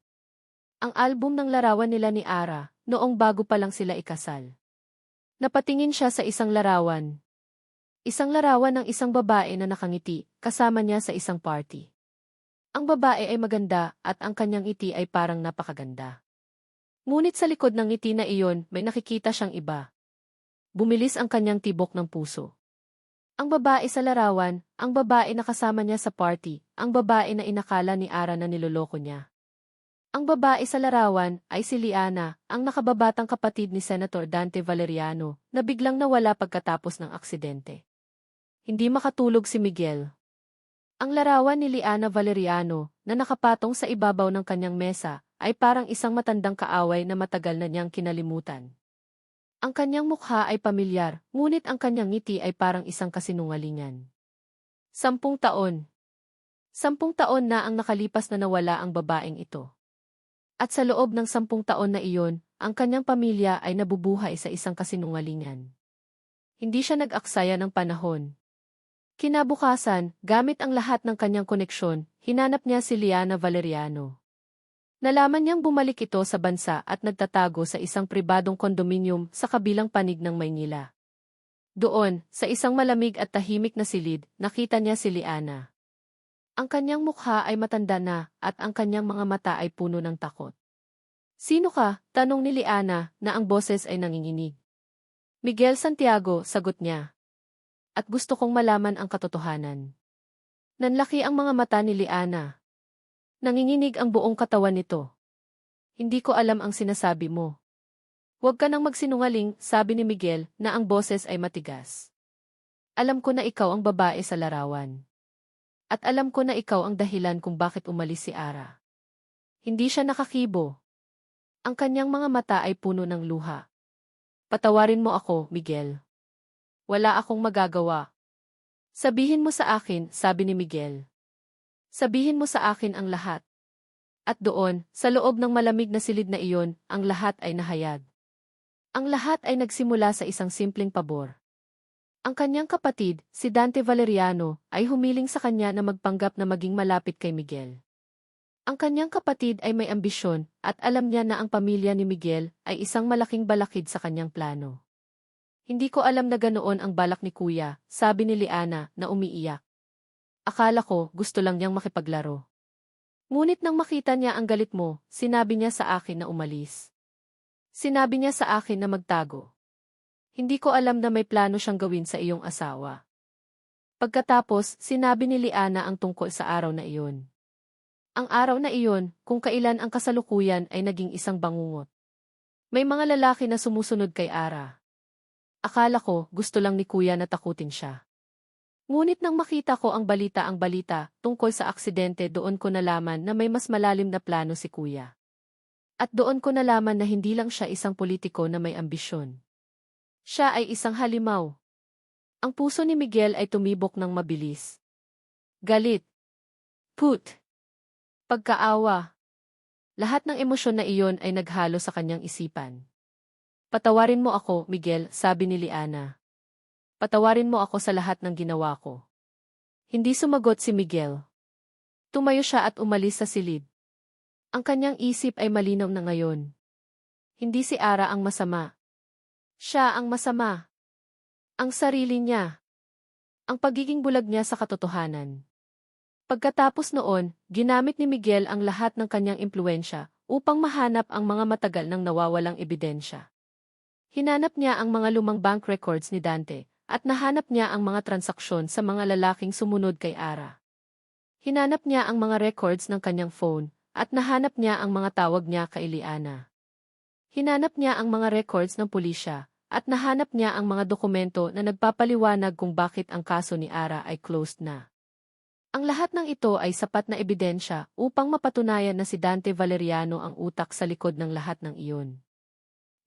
Ang album ng larawan nila ni Ara noong bago pa lang sila ikasal. Napatingin siya sa isang larawan. Isang larawan ng isang babae na nakangiti, kasama niya sa isang party. Ang babae ay maganda at ang kanyang ngiti ay parang napakaganda. Ngunit sa likod ng ngiti na iyon, may nakikita siyang iba. Bumilis ang kanyang tibok ng puso. Ang babae sa larawan, ang babae na kasama niya sa party, ang babae na inakala ni Ara na niloloko niya. Ang babae sa larawan ay si Liana, ang nakababatang kapatid ni Senator Dante Valeriano, na biglang nawala pagkatapos ng aksidente. Hindi makatulog si Miguel. Ang larawan ni Liana Valeriano, na nakapatong sa ibabaw ng kanyang mesa, ay parang isang matandang kaaway na matagal na niyang kinalimutan. Ang kanyang mukha ay pamilyar, ngunit ang kanyang ngiti ay parang isang kasinungalingan. 10 taon. 10 taon na ang nakalipas na nawala ang babaeng ito. At sa loob ng 10 taon na iyon, ang kanyang pamilya ay nabubuhay sa isang kasinungalingan. Hindi siya nag-aksaya ng panahon. Kinabukasan, gamit ang lahat ng kanyang koneksyon, hinanap niya si Liana Valeriano. Nalaman niyang bumalik ito sa bansa at nagtatago sa isang pribadong kondominium sa kabilang panig ng Maynila. Doon, sa isang malamig at tahimik na silid, nakita niya si Liana. Ang kanyang mukha ay matanda na at ang kanyang mga mata ay puno ng takot. Sino ka? Tanong ni Liana na ang boses ay nanginginig. Miguel Santiago, sagot niya. At gusto kong malaman ang katotohanan. Nanlaki ang mga mata ni Liana. Nanginginig ang buong katawan nito. Hindi ko alam ang sinasabi mo. Huwag ka nang magsinungaling, sabi ni Miguel na ang boses ay matigas. Alam ko na ikaw ang babae sa larawan. At alam ko na ikaw ang dahilan kung bakit umalis si Ara. Hindi siya nakakibo. Ang kanyang mga mata ay puno ng luha. Patawarin mo ako, Miguel. Wala akong magagawa. Sabihin mo sa akin, sabi ni Miguel. Sabihin mo sa akin ang lahat. At doon, sa loob ng malamig na silid na iyon, ang lahat ay nahayag. Ang lahat ay nagsimula sa isang simpleng pabor. Ang kanyang kapatid, si Dante Valeriano, ay humiling sa kanya na magpanggap na maging malapit kay Miguel. Ang kanyang kapatid ay may ambisyon at alam niya na ang pamilya ni Miguel ay isang malaking balakid sa kanyang plano. Hindi ko alam na ganoon ang balak ni Kuya, sabi ni Liana na umiiyak. Akala ko gusto lang niyang makipaglaro. Ngunit nang makita niya ang galit mo, sinabi niya sa akin na umalis. Sinabi niya sa akin na magtago. Hindi ko alam na may plano siyang gawin sa iyong asawa. Pagkatapos, sinabi ni Liana ang tungkol sa araw na iyon. Ang araw na iyon, kung kailan ang kasalukuyan ay naging isang bangungot. May mga lalaki na sumusunod kay Ara. Akala ko gusto lang ni Kuya na takutin siya. Ngunit nang makita ko ang balita tungkol sa aksidente, doon ko nalaman na may mas malalim na plano si Kuya. At doon ko nalaman na hindi lang siya isang politiko na may ambisyon. Siya ay isang halimaw. Ang puso ni Miguel ay tumibok ng mabilis. Galit. Pagkaawa. Lahat ng emosyon na iyon ay naghalo sa kanyang isipan. Patawarin mo ako, Miguel, sabi ni Liana. Patawarin mo ako sa lahat ng ginawa ko. Hindi sumagot si Miguel. Tumayo siya at umalis sa silid. Ang kanyang isip ay malinaw na ngayon. Hindi si Ara ang masama. Siya ang masama. Ang sarili niya. Ang pagiging bulag niya sa katotohanan. Pagkatapos noon, ginamit ni Miguel ang lahat ng kanyang impluwensya upang mahanap ang mga matagal nang nawawalang ebidensya. Hinanap niya ang mga lumang bank records ni Dante at nahanap niya ang mga transaksyon sa mga lalaking sumunod kay Ara. Hinanap niya ang mga records ng kanyang phone at nahanap niya ang mga tawag niya kay Liana. Hinanap niya ang mga records ng pulisya at nahanap niya ang mga dokumento na nagpapaliwanag kung bakit ang kaso ni Ara ay closed na. Ang lahat ng ito ay sapat na ebidensya upang mapatunayan na si Dante Valeriano ang utak sa likod ng lahat ng iyon.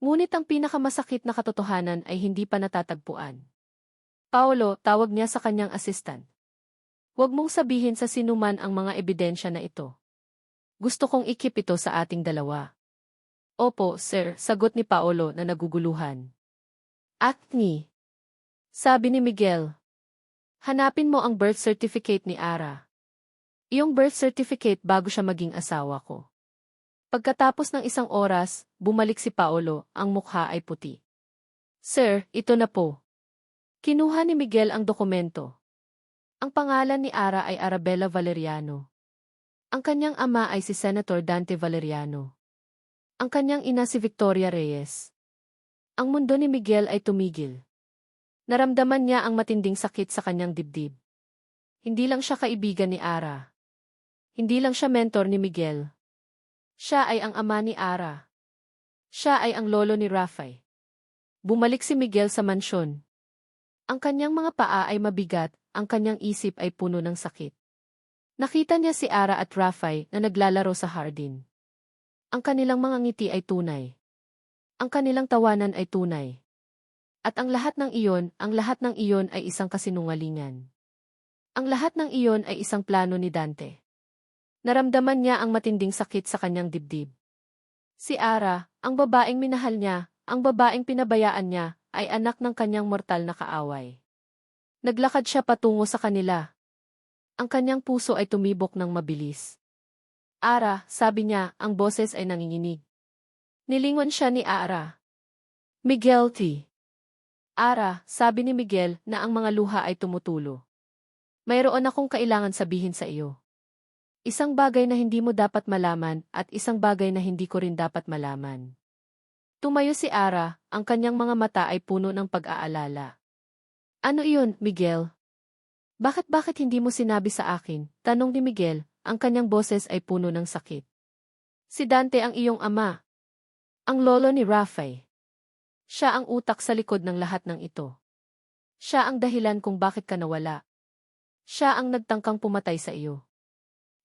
Ngunit ang pinakamasakit na katotohanan ay hindi pa natatagpuan. Paolo, tawag niya sa kanyang assistant. Huwag mong sabihin sa sinuman ang mga ebidensya na ito. Gusto kong ikip ito sa ating dalawa. Opo, sir, sagot ni Paolo na naguguluhan. Acne. Sabi ni Miguel. Hanapin mo ang birth certificate ni Ara. Iyong birth certificate bago siya maging asawa ko. Pagkatapos ng isang oras, bumalik si Paolo, ang mukha ay puti. Sir, ito na po. Kinuha ni Miguel ang dokumento. Ang pangalan ni Ara ay Arabella Valeriano. Ang kanyang ama ay si Senator Dante Valeriano. Ang kanyang ina si Victoria Reyes. Ang mundo ni Miguel ay tumigil. Naramdaman niya ang matinding sakit sa kanyang dibdib. Hindi lang siya kaibigan ni Ara. Hindi lang siya mentor ni Miguel. Siya ay ang ama ni Ara. Siya ay ang lolo ni Rafay. Bumalik si Miguel sa mansyon. Ang kanyang mga paa ay mabigat, ang kanyang isip ay puno ng sakit. Nakita niya si Ara at Rafay na naglalaro sa hardin. Ang kanilang mga ngiti ay tunay. Ang kanilang tawanan ay tunay. At ang lahat ng iyon ay isang kasinungalingan. Ang lahat ng iyon ay isang plano ni Dante. Naramdaman niya ang matinding sakit sa kanyang dibdib. Si Ara, ang babaeng minahal niya, ang babaeng pinabayaan niya, ay anak ng kanyang mortal na kaaway. Naglakad siya patungo sa kanila. Ang kanyang puso ay tumibok ng mabilis. Ara, sabi niya, ang boses ay nanginginig. Nilingon siya ni Ara. Miguel T. Ara, sabi ni Miguel na ang mga luha ay tumutulo. Mayroon akong kailangan sabihin sa iyo. Isang bagay na hindi mo dapat malaman at isang bagay na hindi ko rin dapat malaman. Tumayo si Ara, ang kanyang mga mata ay puno ng pag-aalala. Ano iyon, Miguel? Bakit hindi mo sinabi sa akin? Tanong ni Miguel, ang kanyang boses ay puno ng sakit. Si Dante ang iyong ama. Ang lolo ni Rafay. Siya ang utak sa likod ng lahat ng ito. Siya ang dahilan kung bakit ka nawala. Siya ang nagtangkang pumatay sa iyo.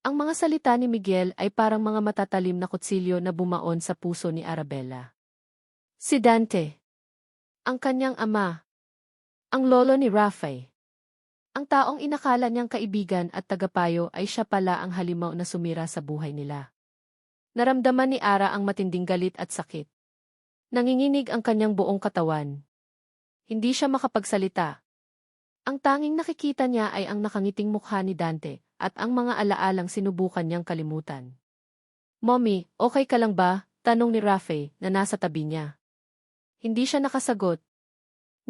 Ang mga salita ni Miguel ay parang mga matatalim na kutsilyo na bumaon sa puso ni Arabella. Si Dante, ang kanyang ama, ang lolo ni Rafael. Ang taong inakala niyang kaibigan at tagapayo ay siya pala ang halimaw na sumira sa buhay nila. Naramdaman ni Ara ang matinding galit at sakit. Nanginginig ang kanyang buong katawan. Hindi siya makapagsalita. Ang tanging nakikita niya ay ang nakangiting mukha ni Dante at ang mga alaalang sinubukan niyang kalimutan. "Mommy, okay ka lang ba?" tanong ni Rafael na nasa tabi niya. Hindi siya nakasagot.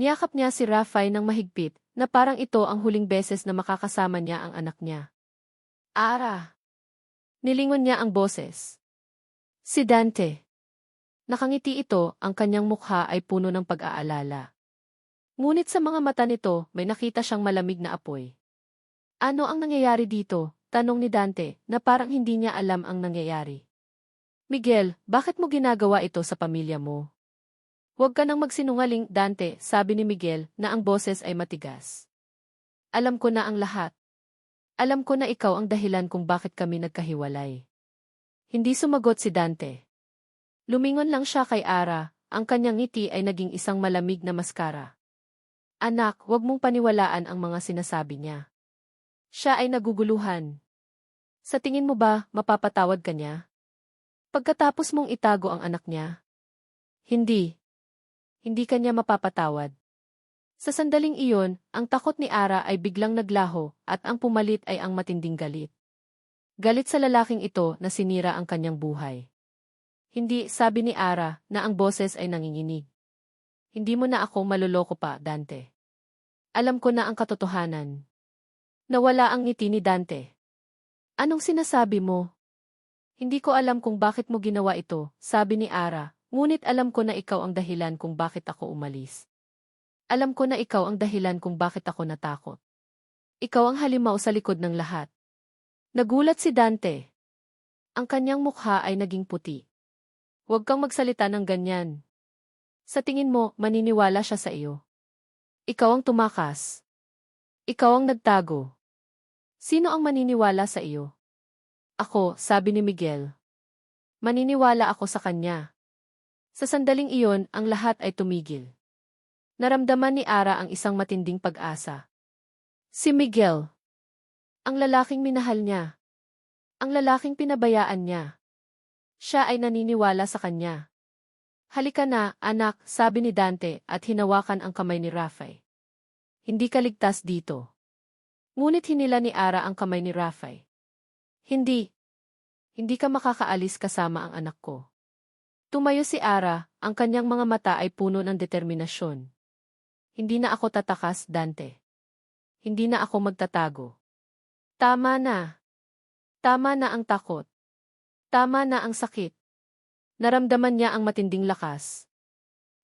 Niyakap niya si Rafael ng mahigpit na parang ito ang huling beses na makakasama niya ang anak niya. "Ara!" Nilingon niya ang boses. Si Dante. Nakangiti ito, ang kanyang mukha ay puno ng pag-aalala. Ngunit sa mga mata nito, may nakita siyang malamig na apoy. "Ano ang nangyayari dito?" tanong ni Dante na parang hindi niya alam ang nangyayari. "Miguel, bakit mo ginagawa ito sa pamilya mo?" "Huwag ka nang magsinungaling, Dante," sabi ni Miguel na ang boses ay matigas. "Alam ko na ang lahat. Alam ko na ikaw ang dahilan kung bakit kami nagkahiwalay." Hindi sumagot si Dante. Lumingon lang siya kay Ara, ang kanyang ngiti ay naging isang malamig na maskara. "Anak, huwag mong paniwalaan ang mga sinasabi niya. Siya ay naguguluhan. Sa tingin mo ba, mapapatawad ka niya? Pagkatapos mong itago ang anak niya?" Hindi. Hindi ka niya mapapatawad. Sa sandaling iyon, ang takot ni Ara ay biglang naglaho at ang pumalit ay ang matinding galit. Galit sa lalaking ito na sinira ang kanyang buhay. "Hindi," sabi ni Ara na ang boses ay nanginginig. "Hindi mo na ako maluloko pa, Dante. Alam ko na ang katotohanan." Nawala ang ngiti ni Dante. "Anong sinasabi mo?" "Hindi ko alam kung bakit mo ginawa ito," sabi ni Ara, "ngunit alam ko na ikaw ang dahilan kung bakit ako umalis. Alam ko na ikaw ang dahilan kung bakit ako natakot. Ikaw ang halimaw sa likod ng lahat." Nagulat si Dante. Ang kanyang mukha ay naging puti. "Huwag kang magsalita ng ganyan. Sa tingin mo, maniniwala siya sa iyo. Ikaw ang tumakas. Ikaw ang nagtago. Sino ang maniniwala sa iyo?" "Ako," sabi ni Miguel. "Maniniwala ako sa kanya." Sa sandaling iyon, ang lahat ay tumigil. Naramdaman ni Ara ang isang matinding pag-asa. Si Miguel. Ang lalaking minahal niya. Ang lalaking pinabayaan niya. Siya ay naniniwala sa kanya. "Halika na, anak," sabi ni Dante at hinawakan ang kamay ni Rafael. "Hindi ka ligtas dito." Ngunit hinila ni Ara ang kamay ni Rafael. "Hindi. Hindi ka makakaalis kasama ang anak ko." Tumayo si Ara, ang kanyang mga mata ay puno ng determinasyon. "Hindi na ako tatakas, Dante. Hindi na ako magtatago. Tama na. Tama na ang takot. Tama na ang sakit." Naramdaman niya ang matinding lakas.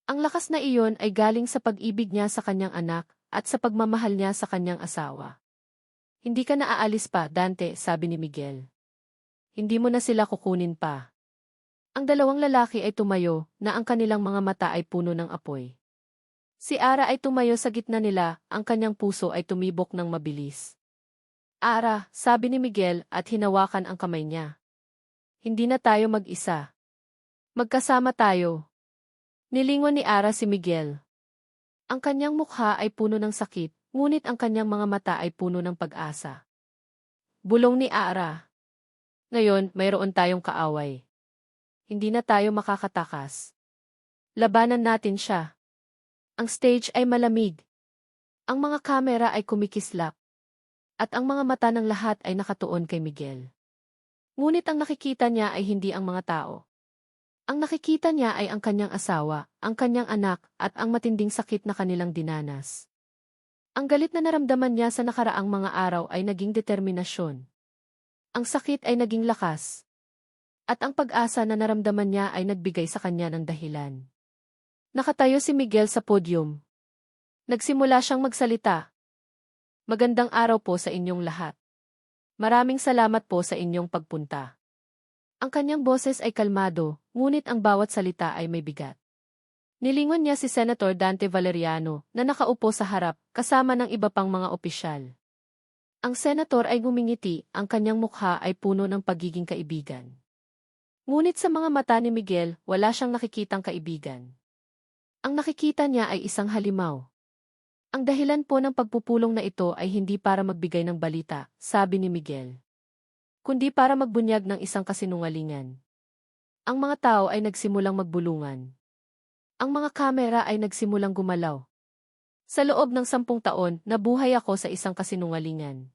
Ang lakas na iyon ay galing sa pag-ibig niya sa kanyang anak at sa pagmamahal niya sa kanyang asawa. "Hindi ka na aalis pa, Dante," sabi ni Miguel. "Hindi mo na sila kukunin pa." Ang dalawang lalaki ay tumayo na ang kanilang mga mata ay puno ng apoy. Si Ara ay tumayo sa gitna nila, ang kanyang puso ay tumibok ng mabilis. "Ara," sabi ni Miguel at hinawakan ang kamay niya. "Hindi na tayo mag-isa. Magkasama tayo." Nilingon ni Ara si Miguel. Ang kanyang mukha ay puno ng sakit, ngunit ang kanyang mga mata ay puno ng pag-asa. Bulong ni Ara. "Ngayon, mayroon tayong kaaway. Hindi na tayo makakatakas. Labanan natin siya." Ang stage ay malamig. Ang mga kamera ay kumikislap. At ang mga mata ng lahat ay nakatuon kay Miguel. Ngunit ang nakikita niya ay hindi ang mga tao. Ang nakikita niya ay ang kanyang asawa, ang kanyang anak, at ang matinding sakit na kanilang dinanas. Ang galit na naramdaman niya sa nakaraang mga araw ay naging determinasyon. Ang sakit ay naging lakas. At ang pag-asa na naramdaman niya ay nagbigay sa kanya ng dahilan. Nakatayo si Miguel sa podium. Nagsimula siyang magsalita. "Magandang araw po sa inyong lahat. Maraming salamat po sa inyong pagpunta." Ang kanyang boses ay kalmado, ngunit ang bawat salita ay may bigat. Nilingon niya si Senator Dante Valeriano na nakaupo sa harap kasama ng iba pang mga opisyal. Ang senator ay ngumingiti, ang kanyang mukha ay puno ng pagiging kaibigan. Ngunit sa mga mata ni Miguel, wala siyang nakikitang kaibigan. Ang nakikita niya ay isang halimaw. Ang dahilan po ng pagpupulong na ito ay hindi para magbigay ng balita, sabi ni Miguel, kundi para magbunyag ng isang kasinungalingan. Ang mga tao ay nagsimulang magbulungan. Ang mga kamera ay nagsimulang gumalaw. Sa loob ng 10 taon, nabuhay ako sa isang kasinungalingan.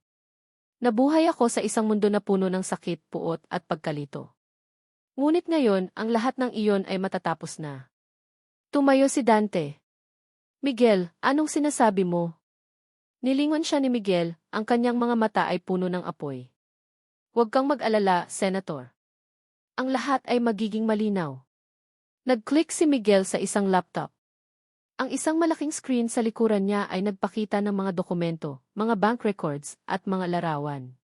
Nabuhay ako sa isang mundo na puno ng sakit, puot at pagkalito. Ngunit ngayon, ang lahat ng iyon ay matatapos na. Tumayo si Dante. Miguel, anong sinasabi mo? Nilingon siya ni Miguel, ang kanyang mga mata ay puno ng apoy. Huwag kang mag-alala, Senator. Ang lahat ay magiging malinaw. Nag-click si Miguel sa isang laptop. Ang isang malaking screen sa likuran niya ay nagpakita ng mga dokumento, mga bank records, at mga larawan.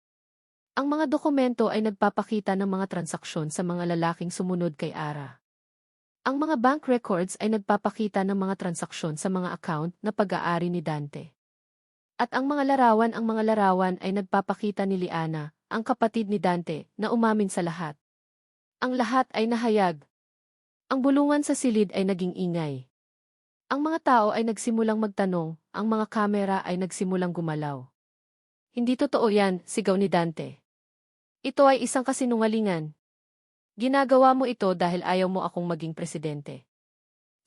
Ang mga dokumento ay nagpapakita ng mga transaksyon sa mga lalaking sumunod kay Ara. Ang mga bank records ay nagpapakita ng mga transaksyon sa mga account na pag-aari ni Dante. At ang mga larawan ay nagpapakita ni Liana, ang kapatid ni Dante, na umamin sa lahat. Ang lahat ay nahayag. Ang bulungan sa silid ay naging ingay. Ang mga tao ay nagsimulang magtanong, ang mga kamera ay nagsimulang gumalaw. Hindi totoo yan, sigaw ni Dante. Ito ay isang kasinungalingan. Ginagawa mo ito dahil ayaw mo akong maging presidente.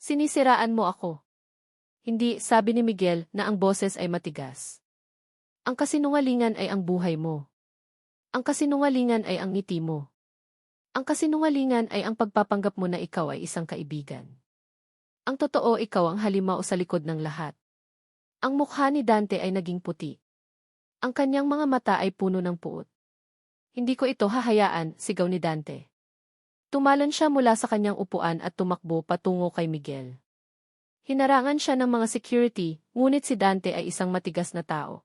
Sinisiraan mo ako. Hindi, sabi ni Miguel na ang boses ay matigas. Ang kasinungalingan ay ang buhay mo. Ang kasinungalingan ay ang ngiti mo. Ang kasinungalingan ay ang pagpapanggap mo na ikaw ay isang kaibigan. Ang totoo, ikaw ang halimaw sa likod ng lahat. Ang mukha ni Dante ay naging puti. Ang kanyang mga mata ay puno ng puot. Hindi ko ito hahayaan, sigaw ni Dante. Tumalon siya mula sa kanyang upuan at tumakbo patungo kay Miguel. Hinarangan siya ng mga security, ngunit si Dante ay isang matigas na tao.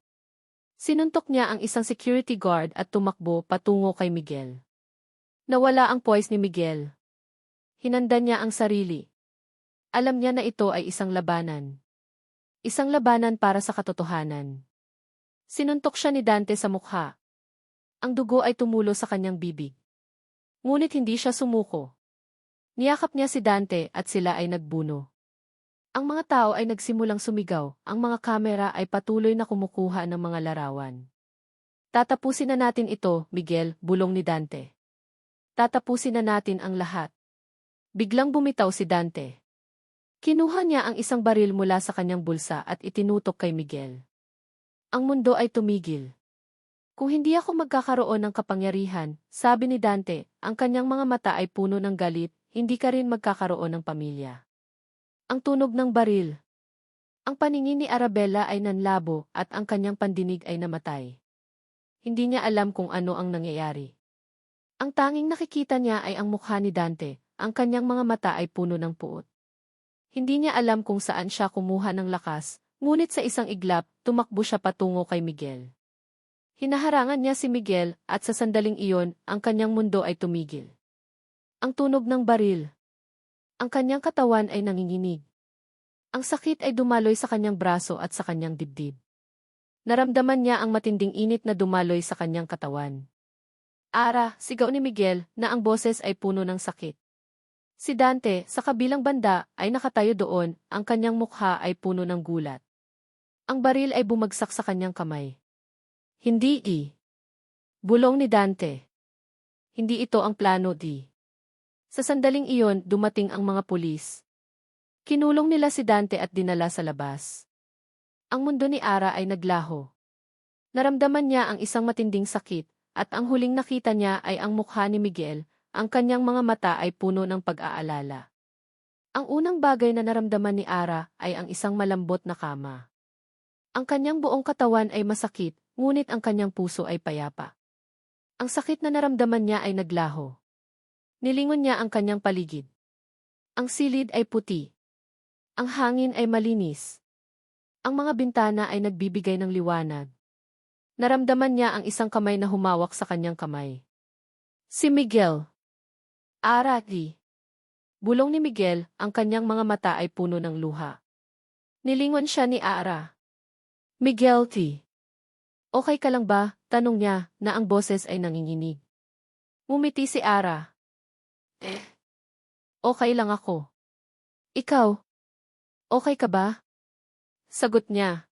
Sinuntok niya ang isang security guard at tumakbo patungo kay Miguel. Nawala ang poise ni Miguel. Hinanda niya ang sarili. Alam niya na ito ay isang labanan. Isang labanan para sa katotohanan. Sinuntok siya ni Dante sa mukha. Ang dugo ay tumulo sa kanyang bibig. Ngunit hindi siya sumuko. Niyakap niya si Dante at sila ay nagbuno. Ang mga tao ay nagsimulang sumigaw, ang mga kamera ay patuloy na kumukuha ng mga larawan. Tatapusin na natin ito, Miguel, bulong ni Dante. Tatapusin na natin ang lahat. Biglang bumitaw si Dante. Kinuha niya ang isang baril mula sa kanyang bulsa at itinutok kay Miguel. Ang mundo ay tumigil. Kung hindi ako magkakaroon ng kapangyarihan, sabi ni Dante, ang kanyang mga mata ay puno ng galit, hindi ka rin magkakaroon ng pamilya. Ang tunog ng baril. Ang paningin ni Arabella ay nanlabo at ang kanyang pandinig ay namatay. Hindi niya alam kung ano ang nangyayari. Ang tanging nakikita niya ay ang mukha ni Dante, ang kanyang mga mata ay puno ng puot. Hindi niya alam kung saan siya kumuha ng lakas, ngunit sa isang iglap, tumakbo siya patungo kay Miguel. Hinaharangan niya si Miguel at sa sandaling iyon, ang kanyang mundo ay tumigil. Ang tunog ng baril. Ang kanyang katawan ay nanginginig. Ang sakit ay dumaloy sa kanyang braso at sa kanyang dibdib. Naramdaman niya ang matinding init na dumaloy sa kanyang katawan. Ara, sigaw ni Miguel na ang boses ay puno ng sakit. Si Dante, sa kabilang banda, ay nakatayo doon, ang kanyang mukha ay puno ng gulat. Ang baril ay bumagsak sa kanyang kamay. Hindi bulong ni Dante. Hindi ito ang plano, Sa sandaling iyon, dumating ang mga pulis. Kinulong nila si Dante at dinala sa labas. Ang mundo ni Ara ay naglaho. Naramdaman niya ang isang matinding sakit, at ang huling nakita niya ay ang mukha ni Miguel. Ang kanyang mga mata ay puno ng pag-aalala. Ang unang bagay na naramdaman ni Ara ay ang isang malambot na kama. Ang kanyang buong katawan ay masakit, ngunit ang kanyang puso ay payapa. Ang sakit na naramdaman niya ay naglaho. Nilingon niya ang kanyang paligid. Ang silid ay puti. Ang hangin ay malinis. Ang mga bintana ay nagbibigay ng liwanag. Naramdaman niya ang isang kamay na humawak sa kanyang kamay. Si Miguel. Ara, Bulong ni Miguel, ang kanyang mga mata ay puno ng luha. Nilingon siya ni Ara. Miguel T. Okay ka lang ba? Tanong niya, na ang boses ay nanginginig. Ngumiti si Ara. Okay lang ako. Ikaw? Okay ka ba? Sagot niya.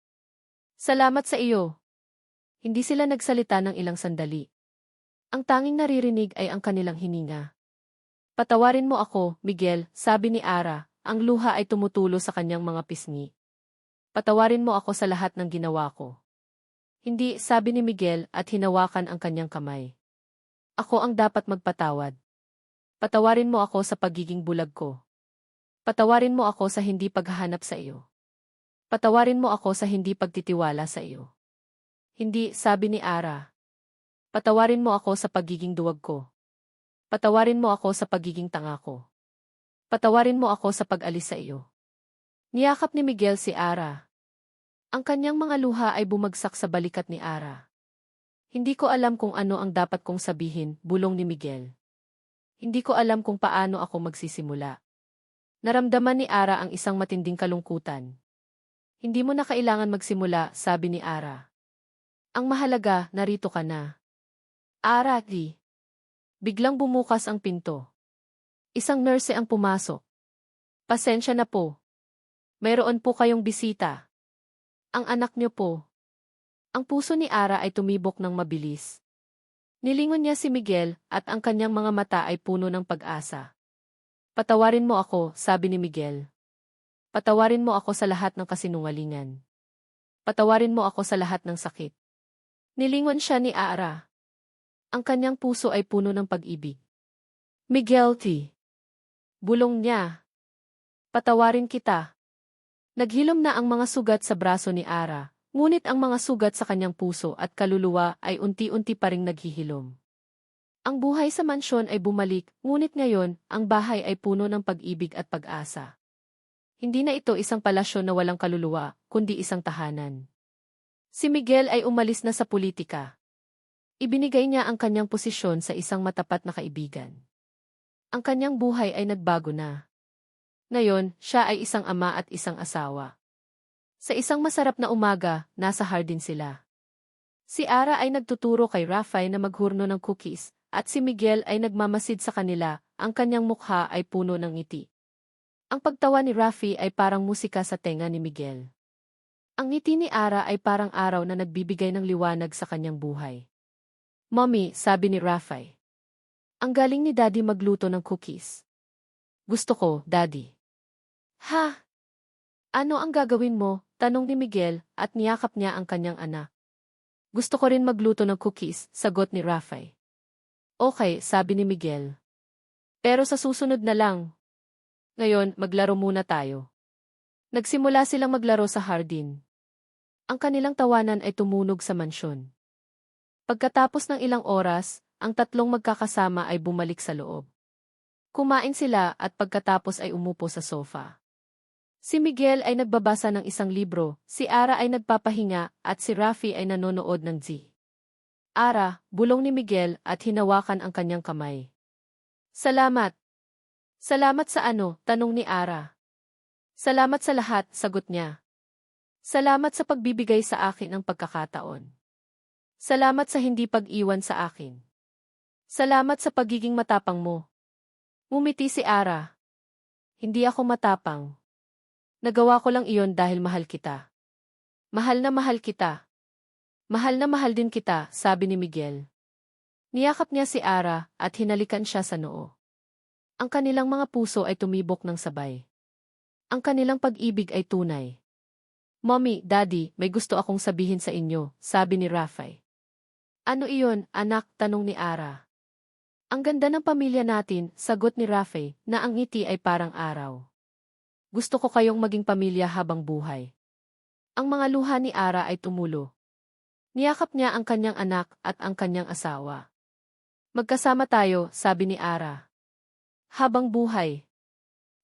Salamat sa iyo. Hindi sila nagsalita ng ilang sandali. Ang tanging naririnig ay ang kanilang hininga. Patawarin mo ako, Miguel, sabi ni Ara, ang luha ay tumutulo sa kanyang mga pisngi. Patawarin mo ako sa lahat ng ginawa ko. Hindi, sabi ni Miguel at hinawakan ang kanyang kamay. Ako ang dapat magpatawad. Patawarin mo ako sa pagiging bulag ko. Patawarin mo ako sa hindi paghahanap sa iyo. Patawarin mo ako sa hindi pagtitiwala sa iyo. Hindi, sabi ni Ara. Patawarin mo ako sa pagiging duwag ko. Patawarin mo ako sa pagiging tanga ko. Patawarin mo ako sa pag-alis sa iyo. Niyakap ni Miguel si Ara. Ang kanyang mga luha ay bumagsak sa balikat ni Ara. Hindi ko alam kung ano ang dapat kong sabihin, bulong ni Miguel. Hindi ko alam kung paano ako magsisimula. Naramdaman ni Ara ang isang matinding kalungkutan. Hindi mo na kailangan magsimula, sabi ni Ara. Ang mahalaga, narito ka na. Ara, di. Biglang bumukas ang pinto. Isang nurse ang pumasok. Pasensya na po. Mayroon po kayong bisita. Ang anak niyo po. Ang puso ni Ara ay tumibok ng mabilis. Nilingon niya si Miguel at ang kanyang mga mata ay puno ng pag-asa. Patawarin mo ako, sabi ni Miguel. Patawarin mo ako sa lahat ng kasinungalingan. Patawarin mo ako sa lahat ng sakit. Nilingon siya ni Ara. Ang kanyang puso ay puno ng pag-ibig. Miguel T. Bulong niya. Patawarin kita. Naghilom na ang mga sugat sa braso ni Ara, ngunit ang mga sugat sa kanyang puso at kaluluwa ay unti-unti pa ring naghihilom. Ang buhay sa mansyon ay bumalik, ngunit ngayon, ang bahay ay puno ng pag-ibig at pag-asa. Hindi na ito isang palasyo na walang kaluluwa, kundi isang tahanan. Si Miguel ay umalis na sa politika. Ibinigay niya ang kanyang posisyon sa isang matapat na kaibigan. Ang kanyang buhay ay nagbago na. Ngayon, siya ay isang ama at isang asawa. Sa isang masarap na umaga, nasa hardin sila. Si Ara ay nagtuturo kay Rafael na maghurno ng cookies, at si Miguel ay nagmamasid sa kanila, ang kanyang mukha ay puno ng ngiti. Ang pagtawa ni Rafi ay parang musika sa tenga ni Miguel. Ang ngiti ni Ara ay parang araw na nagbibigay ng liwanag sa kanyang buhay. Mommy, sabi ni Rafael. Ang galing ni Daddy magluto ng cookies. Gusto ko, Daddy. Ha? Ano ang gagawin mo? Tanong ni Miguel at niyakap niya ang kanyang anak. Gusto ko rin magluto ng cookies, sagot ni Rafael. Okay, sabi ni Miguel. Pero sa susunod na lang. Ngayon, maglaro muna tayo. Nagsimula silang maglaro sa hardin. Ang kanilang tawanan ay tumunog sa mansyon. Pagkatapos ng ilang oras, ang tatlong magkakasama ay bumalik sa loob. Kumain sila at pagkatapos ay umupo sa sofa. Si Miguel ay nagbabasa ng isang libro, si Ara ay nagpapahinga at si Rafi ay nanonood ng Z. Ara, bulong ni Miguel at hinawakan ang kanyang kamay. Salamat. Salamat sa ano? Tanong ni Ara. Salamat sa lahat, sagot niya. Salamat sa pagbibigay sa akin ng pagkakataon. Salamat sa hindi pag-iwan sa akin. Salamat sa pagiging matapang mo. Ngumiti si Ara. Hindi ako matapang. Nagawa ko lang iyon dahil mahal kita. Mahal na mahal kita. Mahal na mahal din kita, sabi ni Miguel. Niyakap niya si Ara at hinalikan siya sa noo. Ang kanilang mga puso ay tumibok ng sabay. Ang kanilang pag-ibig ay tunay. Mommy, Daddy, may gusto akong sabihin sa inyo, sabi ni Rafael. Ano iyon, anak? Tanong ni Ara. Ang ganda ng pamilya natin, sagot ni Rafael, na ang ngiti ay parang araw. Gusto ko kayong maging pamilya habang buhay. Ang mga luha ni Ara ay tumulo. Niyakap niya ang kanyang anak at ang kanyang asawa. Magkasama tayo, sabi ni Ara. Habang buhay.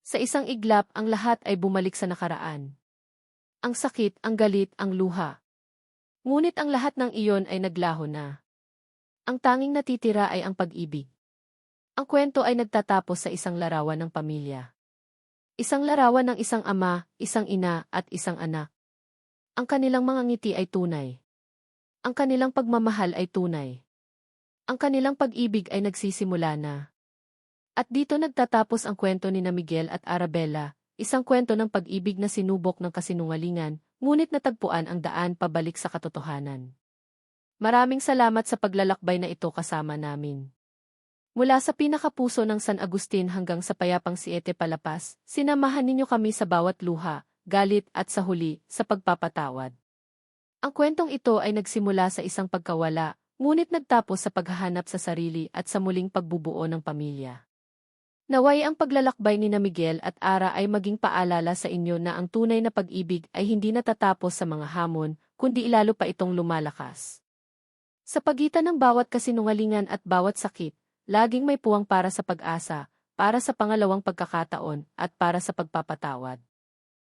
Sa isang iglap, ang lahat ay bumalik sa nakaraan. Ang sakit, ang galit, ang luha. Ngunit ang lahat ng iyon ay naglaho na. Ang tanging natitira ay ang pag-ibig. Ang kwento ay nagtatapos sa isang larawan ng pamilya. Isang larawan ng isang ama, isang ina, at isang anak. Ang kanilang mga ngiti ay tunay. Ang kanilang pagmamahal ay tunay. Ang kanilang pag-ibig ay nagsisimula na. At dito nagtatapos ang kwento ni na Miguel at Arabella, isang kwento ng pag-ibig na sinubok ng kasinungalingan, ngunit natagpuan ang daan pabalik sa katotohanan. Maraming salamat sa paglalakbay na ito kasama namin. Mula sa pinakapuso ng San Agustin hanggang sa payapang Siete Palapas, sinamahan ninyo kami sa bawat luha, galit at sa huli, sa pagpapatawad. Ang kwentong ito ay nagsimula sa isang pagkawala, ngunit nagtapos sa paghahanap sa sarili at sa muling pagbubuo ng pamilya. Naway ang paglalakbay ni na Miguel at Ara ay maging paalala sa inyo na ang tunay na pag-ibig ay hindi natatapos sa mga hamon, kundi lalo pa itong lumalakas. Sa pagitan ng bawat kasinungalingan at bawat sakit, laging may puwang para sa pag-asa, para sa pangalawang pagkakataon, at para sa pagpapatawad.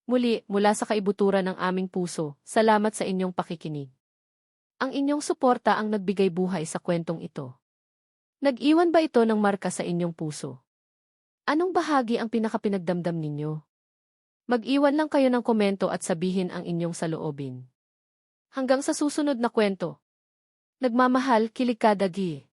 Muli, mula sa kaibuturan ng aming puso, salamat sa inyong pakikinig. Ang inyong suporta ang nagbigay buhay sa kwentong ito. Nag-iwan ba ito ng marka sa inyong puso? Anong bahagi ang pinakapinagdamdam ninyo? Mag-iwan lang kayo ng komento at sabihin ang inyong saloobin. Hanggang sa susunod na kwento. Nagmamahal, Kilikadagi.